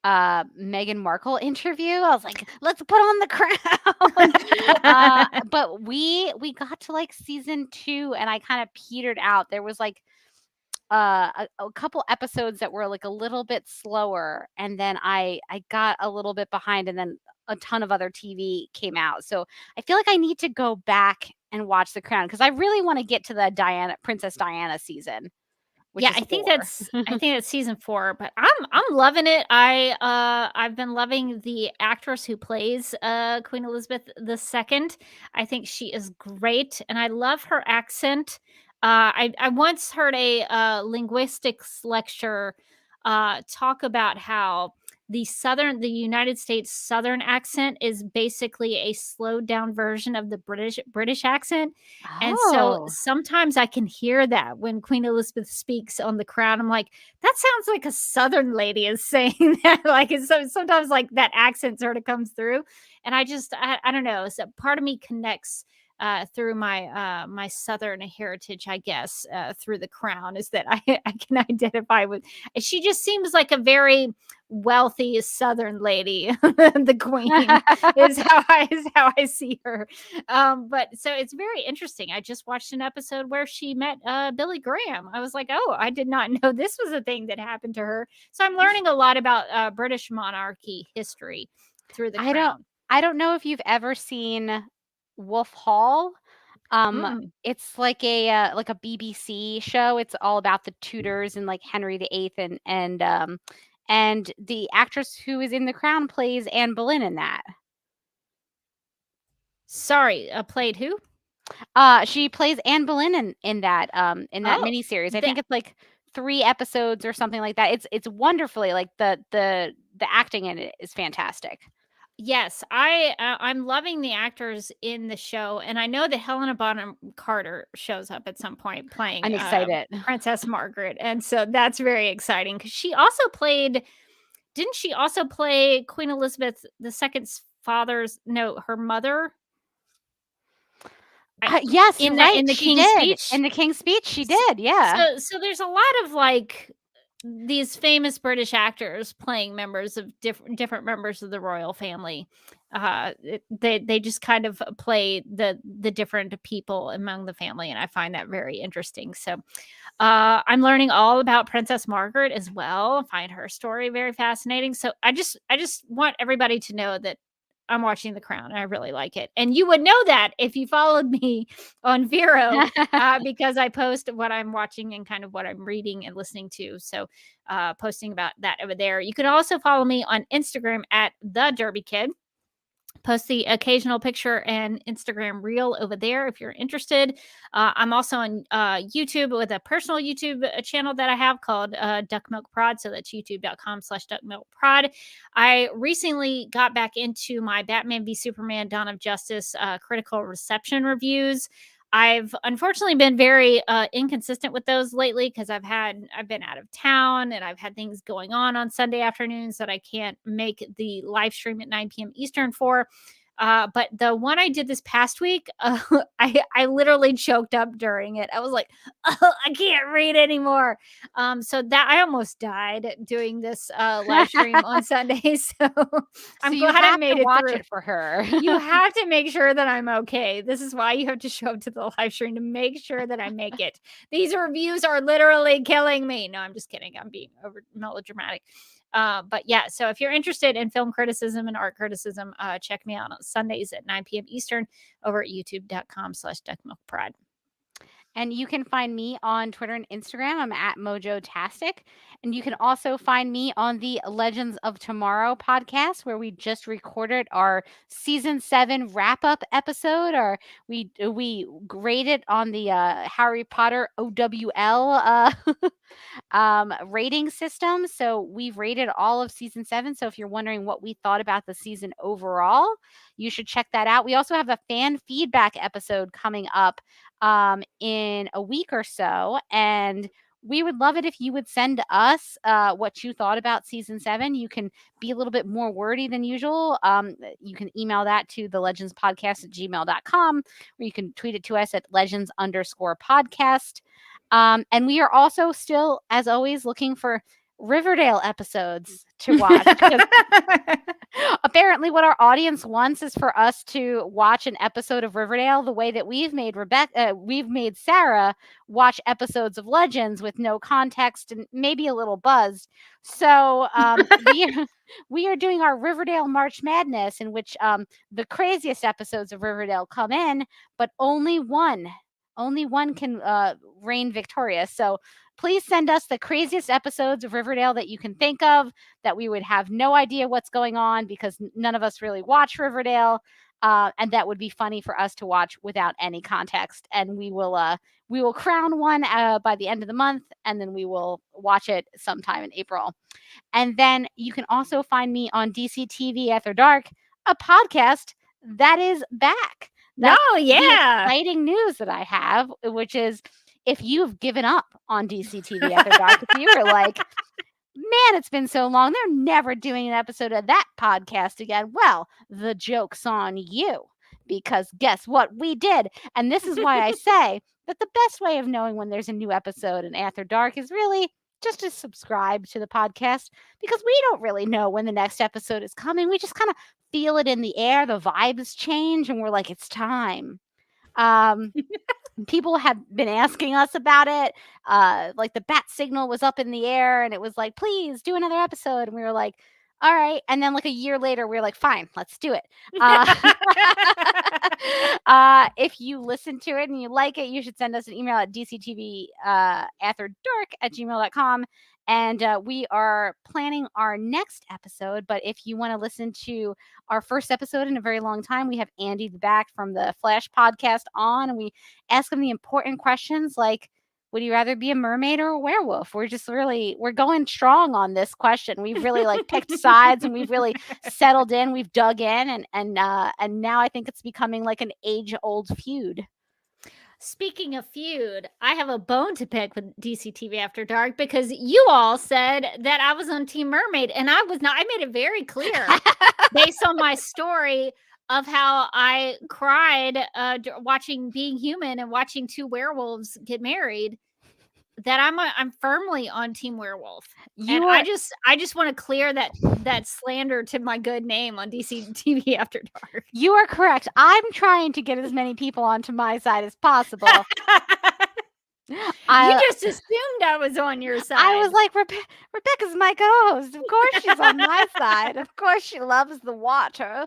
Meghan Markle interview. I was like, let's put on The Crown. But we got to like season 2 and I kind of petered out. There was like a couple episodes that were like a little bit slower, and then I got a little bit behind, and then a ton of other TV came out. So I feel like I need to go back and watch The Crown because I really want to get to the Princess Diana season. Which Yeah, is I think 4. that's season 4, but I'm loving it. I've been loving the actress who plays Queen Elizabeth II. I think she is great, and I love her accent. I once heard a linguistics lecture talk about how the United States Southern accent is basically a slowed down version of the British accent. And so Oh. sometimes I can hear that when Queen Elizabeth speaks on The Crown. I'm like, that sounds like a Southern lady is saying that. Like, it's sometimes like that accent sort of comes through. And I don't know. So part of me connects through my Southern heritage, I guess, through The Crown, is that I can identify with. She just seems like a very wealthy Southern lady. The Queen is how I see her. But so it's very interesting. I just watched an episode where she met Billy Graham. I was like, oh, I did not know this was a thing that happened to her. So I'm learning a lot about British monarchy history through The Crown. I don't know if you've ever seen Wolf Hall. Mm-mm. It's like a BBC show. It's all about the Tudors and like Henry VIII and the actress who is in The Crown plays Anne Boleyn in that. Sorry, played who? She plays Anne Boleyn in that Oh, miniseries. I think it's like 3 episodes or something like that. It's wonderfully like the acting in it is fantastic. Yes, I'm loving the actors in the show, and I know that Helena Bonham Carter shows up at some point playing I'm excited. Princess Margaret, and so that's very exciting because she also played. Didn't she also play Queen Elizabeth II's her mother? Yes, in you're the right. in the She King's did. Speech. In the King's Speech, she did. Yeah. So there's a lot of like these famous British actors playing members of different members of the royal family. They just kind of play the different people among the family, and I find that very interesting. So I'm learning all about Princess Margaret as well. I find her story very fascinating. So I just want everybody to know that I'm watching The Crown. And I really like it. And you would know that if you followed me on Vero, because I post what I'm watching and kind of what I'm reading and listening to. So posting about that over there. You can also follow me on Instagram at The Derby Kid. Post the occasional picture and Instagram reel over there if you're interested. I'm also on YouTube with a personal YouTube channel that I have called Duck Milk Prod. So that's youtube.com/duckmilkprod. I recently got back into my Batman v Superman Dawn of Justice critical reception reviews. I've unfortunately been very inconsistent with those lately because I've been out of town and I've had things going on Sunday afternoons that I can't make the live stream at 9 p.m. Eastern for. But the one I did this past week, I literally choked up during it. I was like, oh, I can't read anymore. So that I almost died doing this live stream on Sunday. So I'm glad I made it watch through. it for her. You have to make sure that I'm okay. This is why you have to show up to the live stream to make sure that I make it. These reviews are literally killing me. No, I'm just kidding. I'm being over melodramatic. But yeah, so if you're interested in film criticism and art criticism, check me out on Sundays at 9 p.m. Eastern over at youtube.com/duckmilkprod. And you can find me on Twitter and Instagram. I'm at Mojotastic. And you can also find me on the Legends of Tomorrow podcast, where we just recorded our season 7 wrap-up episode. We graded on the Harry Potter OWL rating system. So we've rated all of season 7. So if you're wondering what we thought about the season overall, you should check that out. We also have a fan feedback episode coming up in a week or so, and we would love it if you would send us what you thought about season 7. You can be a little bit more wordy than usual. You can email that to thelegendspodcast@gmail.com, or you can tweet it to us at legends_podcast. And we are also still, as always, looking for Riverdale episodes to watch. Apparently, what our audience wants is for us to watch an episode of Riverdale the way that we've made Sarah watch episodes of Legends with no context and maybe a little buzzed. So we are doing our Riverdale March Madness, in which the craziest episodes of Riverdale come in, but only one can reign victorious. So please send us the craziest episodes of Riverdale that you can think of, that we would have no idea what's going on because none of us really watch Riverdale, and that would be funny for us to watch without any context. And we will crown one by the end of the month, and then we will watch it sometime in April. And then you can also find me on DC TV After Dark, a podcast that is back. That's the exciting news that I have, which is, if you've given up on DC TV After Dark, if you were like, man, it's been so long, they're never doing an episode of that podcast again. Well, the joke's on you, because guess what? We did. And this is why I say that the best way of knowing when there's a new episode in After Dark is really just to subscribe to the podcast, because we don't really know when the next episode is coming. We just kind of feel it in the air. The vibes change and we're like, it's time. People have been asking us about it. Like the bat signal was up in the air and it was like, please do another episode. And we were like, all right. And then like a year later, we were like, fine, let's do it. If you listen to it and you like it, you should send us an email at dctv@afterdark@gmail.com. And we are planning our next episode. But if you want to listen to our first episode in a very long time, we have Andy the Back from the Flash podcast on, and we ask him the important questions like, would you rather be a mermaid or a werewolf? We're going strong on this question. We've really like picked sides, and we've really settled in. We've dug in, and now I think it's becoming like an age-old feud. Speaking of feud, I have a bone to pick with DC TV After Dark, because you all said that I was on Team Mermaid, and I was not. I made it very clear based on my story of how I cried watching Being Human and watching two werewolves get married, that I'm firmly on Team Werewolf. I just want to clear that slander to my good name on DC TV After Dark. You are correct. I'm trying to get as many people onto my side as possible. You just assumed I was on your side. I was like, Rebecca's my co-host. Of course she's on my side. Of course she loves the water.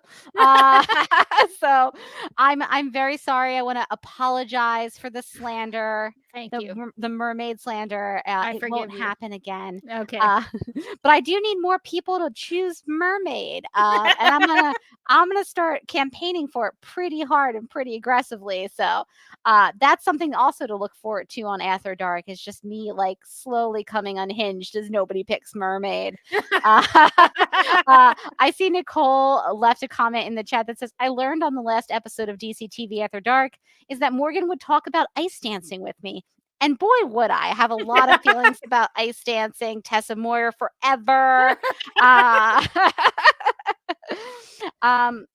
So I'm very sorry. I want to apologize for the slander. Thank you. The mermaid slander. It won't happen again. Okay. But I do need more people to choose mermaid. And I'm gonna start campaigning for it pretty hard and pretty aggressively. So that's something also to look forward to on After Dark, is just me like slowly coming unhinged as nobody picks mermaid. I see Nicole left a comment in the chat that says, I learned on the last episode of DC TV After Dark is that Morgan would talk about ice dancing with me. And boy, would I have a lot of feelings about ice dancing. Tessa Moyer forever.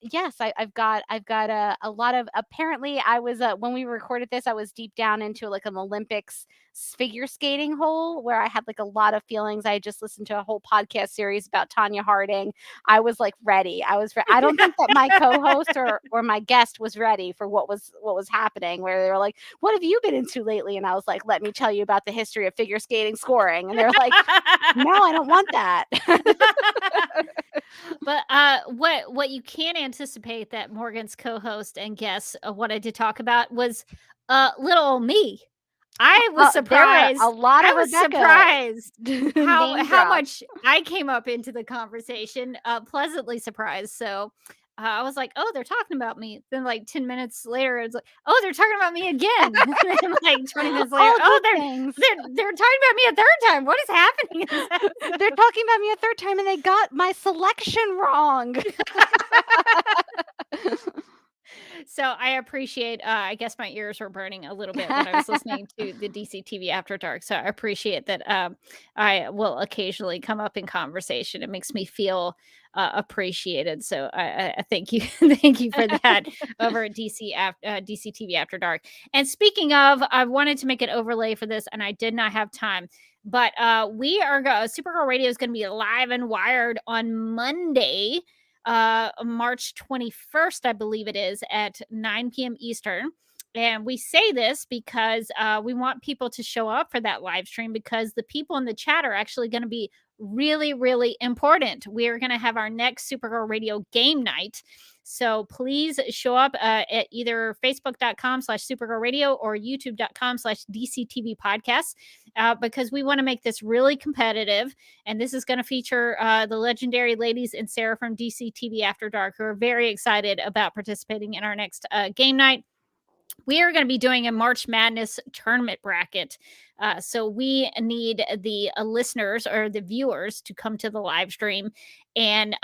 Yes, I've got a lot of, apparently I was, when we recorded this, I was deep down into like an Olympics figure skating hole where I had like a lot of feelings. I had just listened to a whole podcast series about Tanya Harding. I was like ready. I don't think that my co-host or my guest was ready for what was happening, where they were like, what have you been into lately? And I was like, let me tell you about the history of figure skating scoring. And they're like, no, I don't want that. But what you can anticipate that Morgan's co-host and guest wanted to talk about was little old me. I was surprised. A lot of I was Rebecca surprised name how drop. much I came up into the conversation. Pleasantly surprised. So I was like, "Oh, they're talking about me." Then, like 10 minutes later, it's like, "Oh, they're talking about me again." And then, like 20 minutes later, All "Oh, good they're things. they're talking about me a third time. What is happening?" They're talking about me a third time, and they got my selection wrong. So I appreciate, I guess my ears were burning a little bit when I was listening to the DC TV After Dark. So I appreciate that I will occasionally come up in conversation. It makes me feel appreciated. So I thank you. Thank you for that over at DC TV After Dark. And speaking of, I wanted to make an overlay for this and I did not have time. But we are Supergirl Radio is going to be live and wired on Monday, March 21st, I believe it is, at 9 p.m. Eastern. And we say this because we want people to show up for that live stream because the people in the chat are actually going to be really, really important. We are going to have our next Supergirl Radio game night. So please show up at either facebook.com/Supergirl Radio or youtube.com/DCTV Podcasts because we want to make this really competitive. And this is going to feature the legendary ladies and Sarah from DCTV After Dark, who are very excited about participating in our next game night. We are going to be doing a March Madness tournament bracket. So we need the listeners or the viewers to come to the live stream and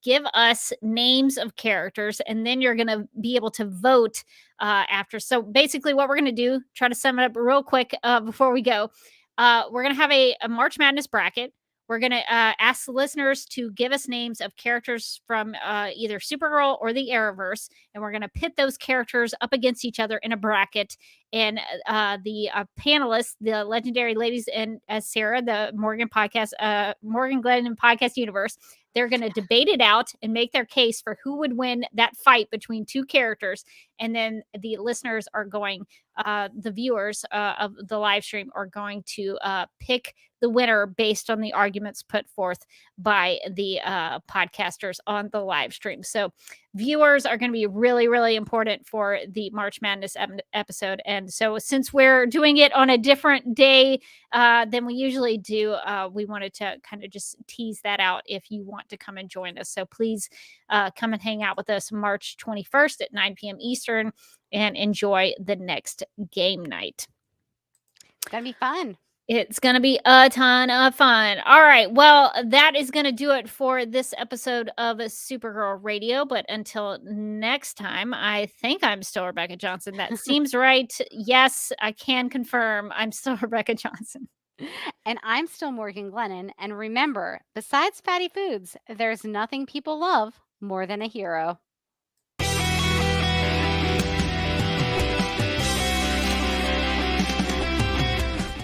give us names of characters. And then you're going to be able to vote after. So basically what we're going to do, try to sum it up real quick before we go. We're going to have a March Madness bracket. We're going to ask the listeners to give us names of characters from either Supergirl or the Arrowverse, and we're going to pit those characters up against each other in a bracket. And the panelists, the legendary ladies and Sarah, the Morgan Glennon podcast universe, they're going to debate it out and make their case for who would win that fight between two characters. And then the listeners are going, the viewers of the live stream are going to pick the winner based on the arguments put forth by the podcasters on the live stream. So viewers are going to be really, really important for the March Madness episode. And so since we're doing it on a different day than we usually do, we wanted to kind of just tease that out if you want to come and join us. So please come and hang out with us March 21st at 9 p.m. Eastern and enjoy the next game night. It's going to be fun. It's going to be a ton of fun. All right. Well, that is going to do it for this episode of Supergirl Radio. But until next time, I think I'm still Rebecca Johnson. That seems right. Yes, I can confirm I'm still Rebecca Johnson. And I'm still Morgan Glennon. And remember, besides fatty foods, there's nothing people love more than a hero.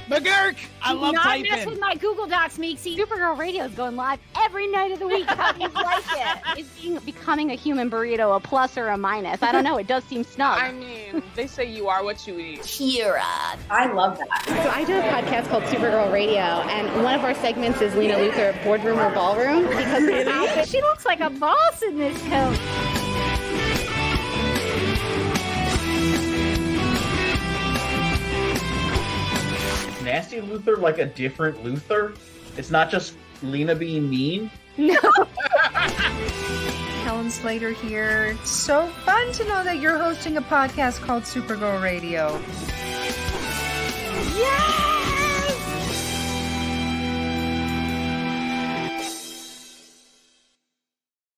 McGurk! I love Not typing. mess with my Google Docs, Meeksy. Supergirl Radio is going live every night of the week. How do you like it? Is becoming a human burrito a plus or a minus? I don't know. It does seem snug. I mean, they say you are what you eat. Kira. I love that. So I do a podcast called Supergirl Radio, and one of our segments is Lena Luthor, Boardroom or Ballroom, because she looks like a boss in this coat. Nasty Luthor like a different Luthor? It's not just Lena being mean? No. Helen Slater here. So fun to know that you're hosting a podcast called Supergirl Radio. Yeah!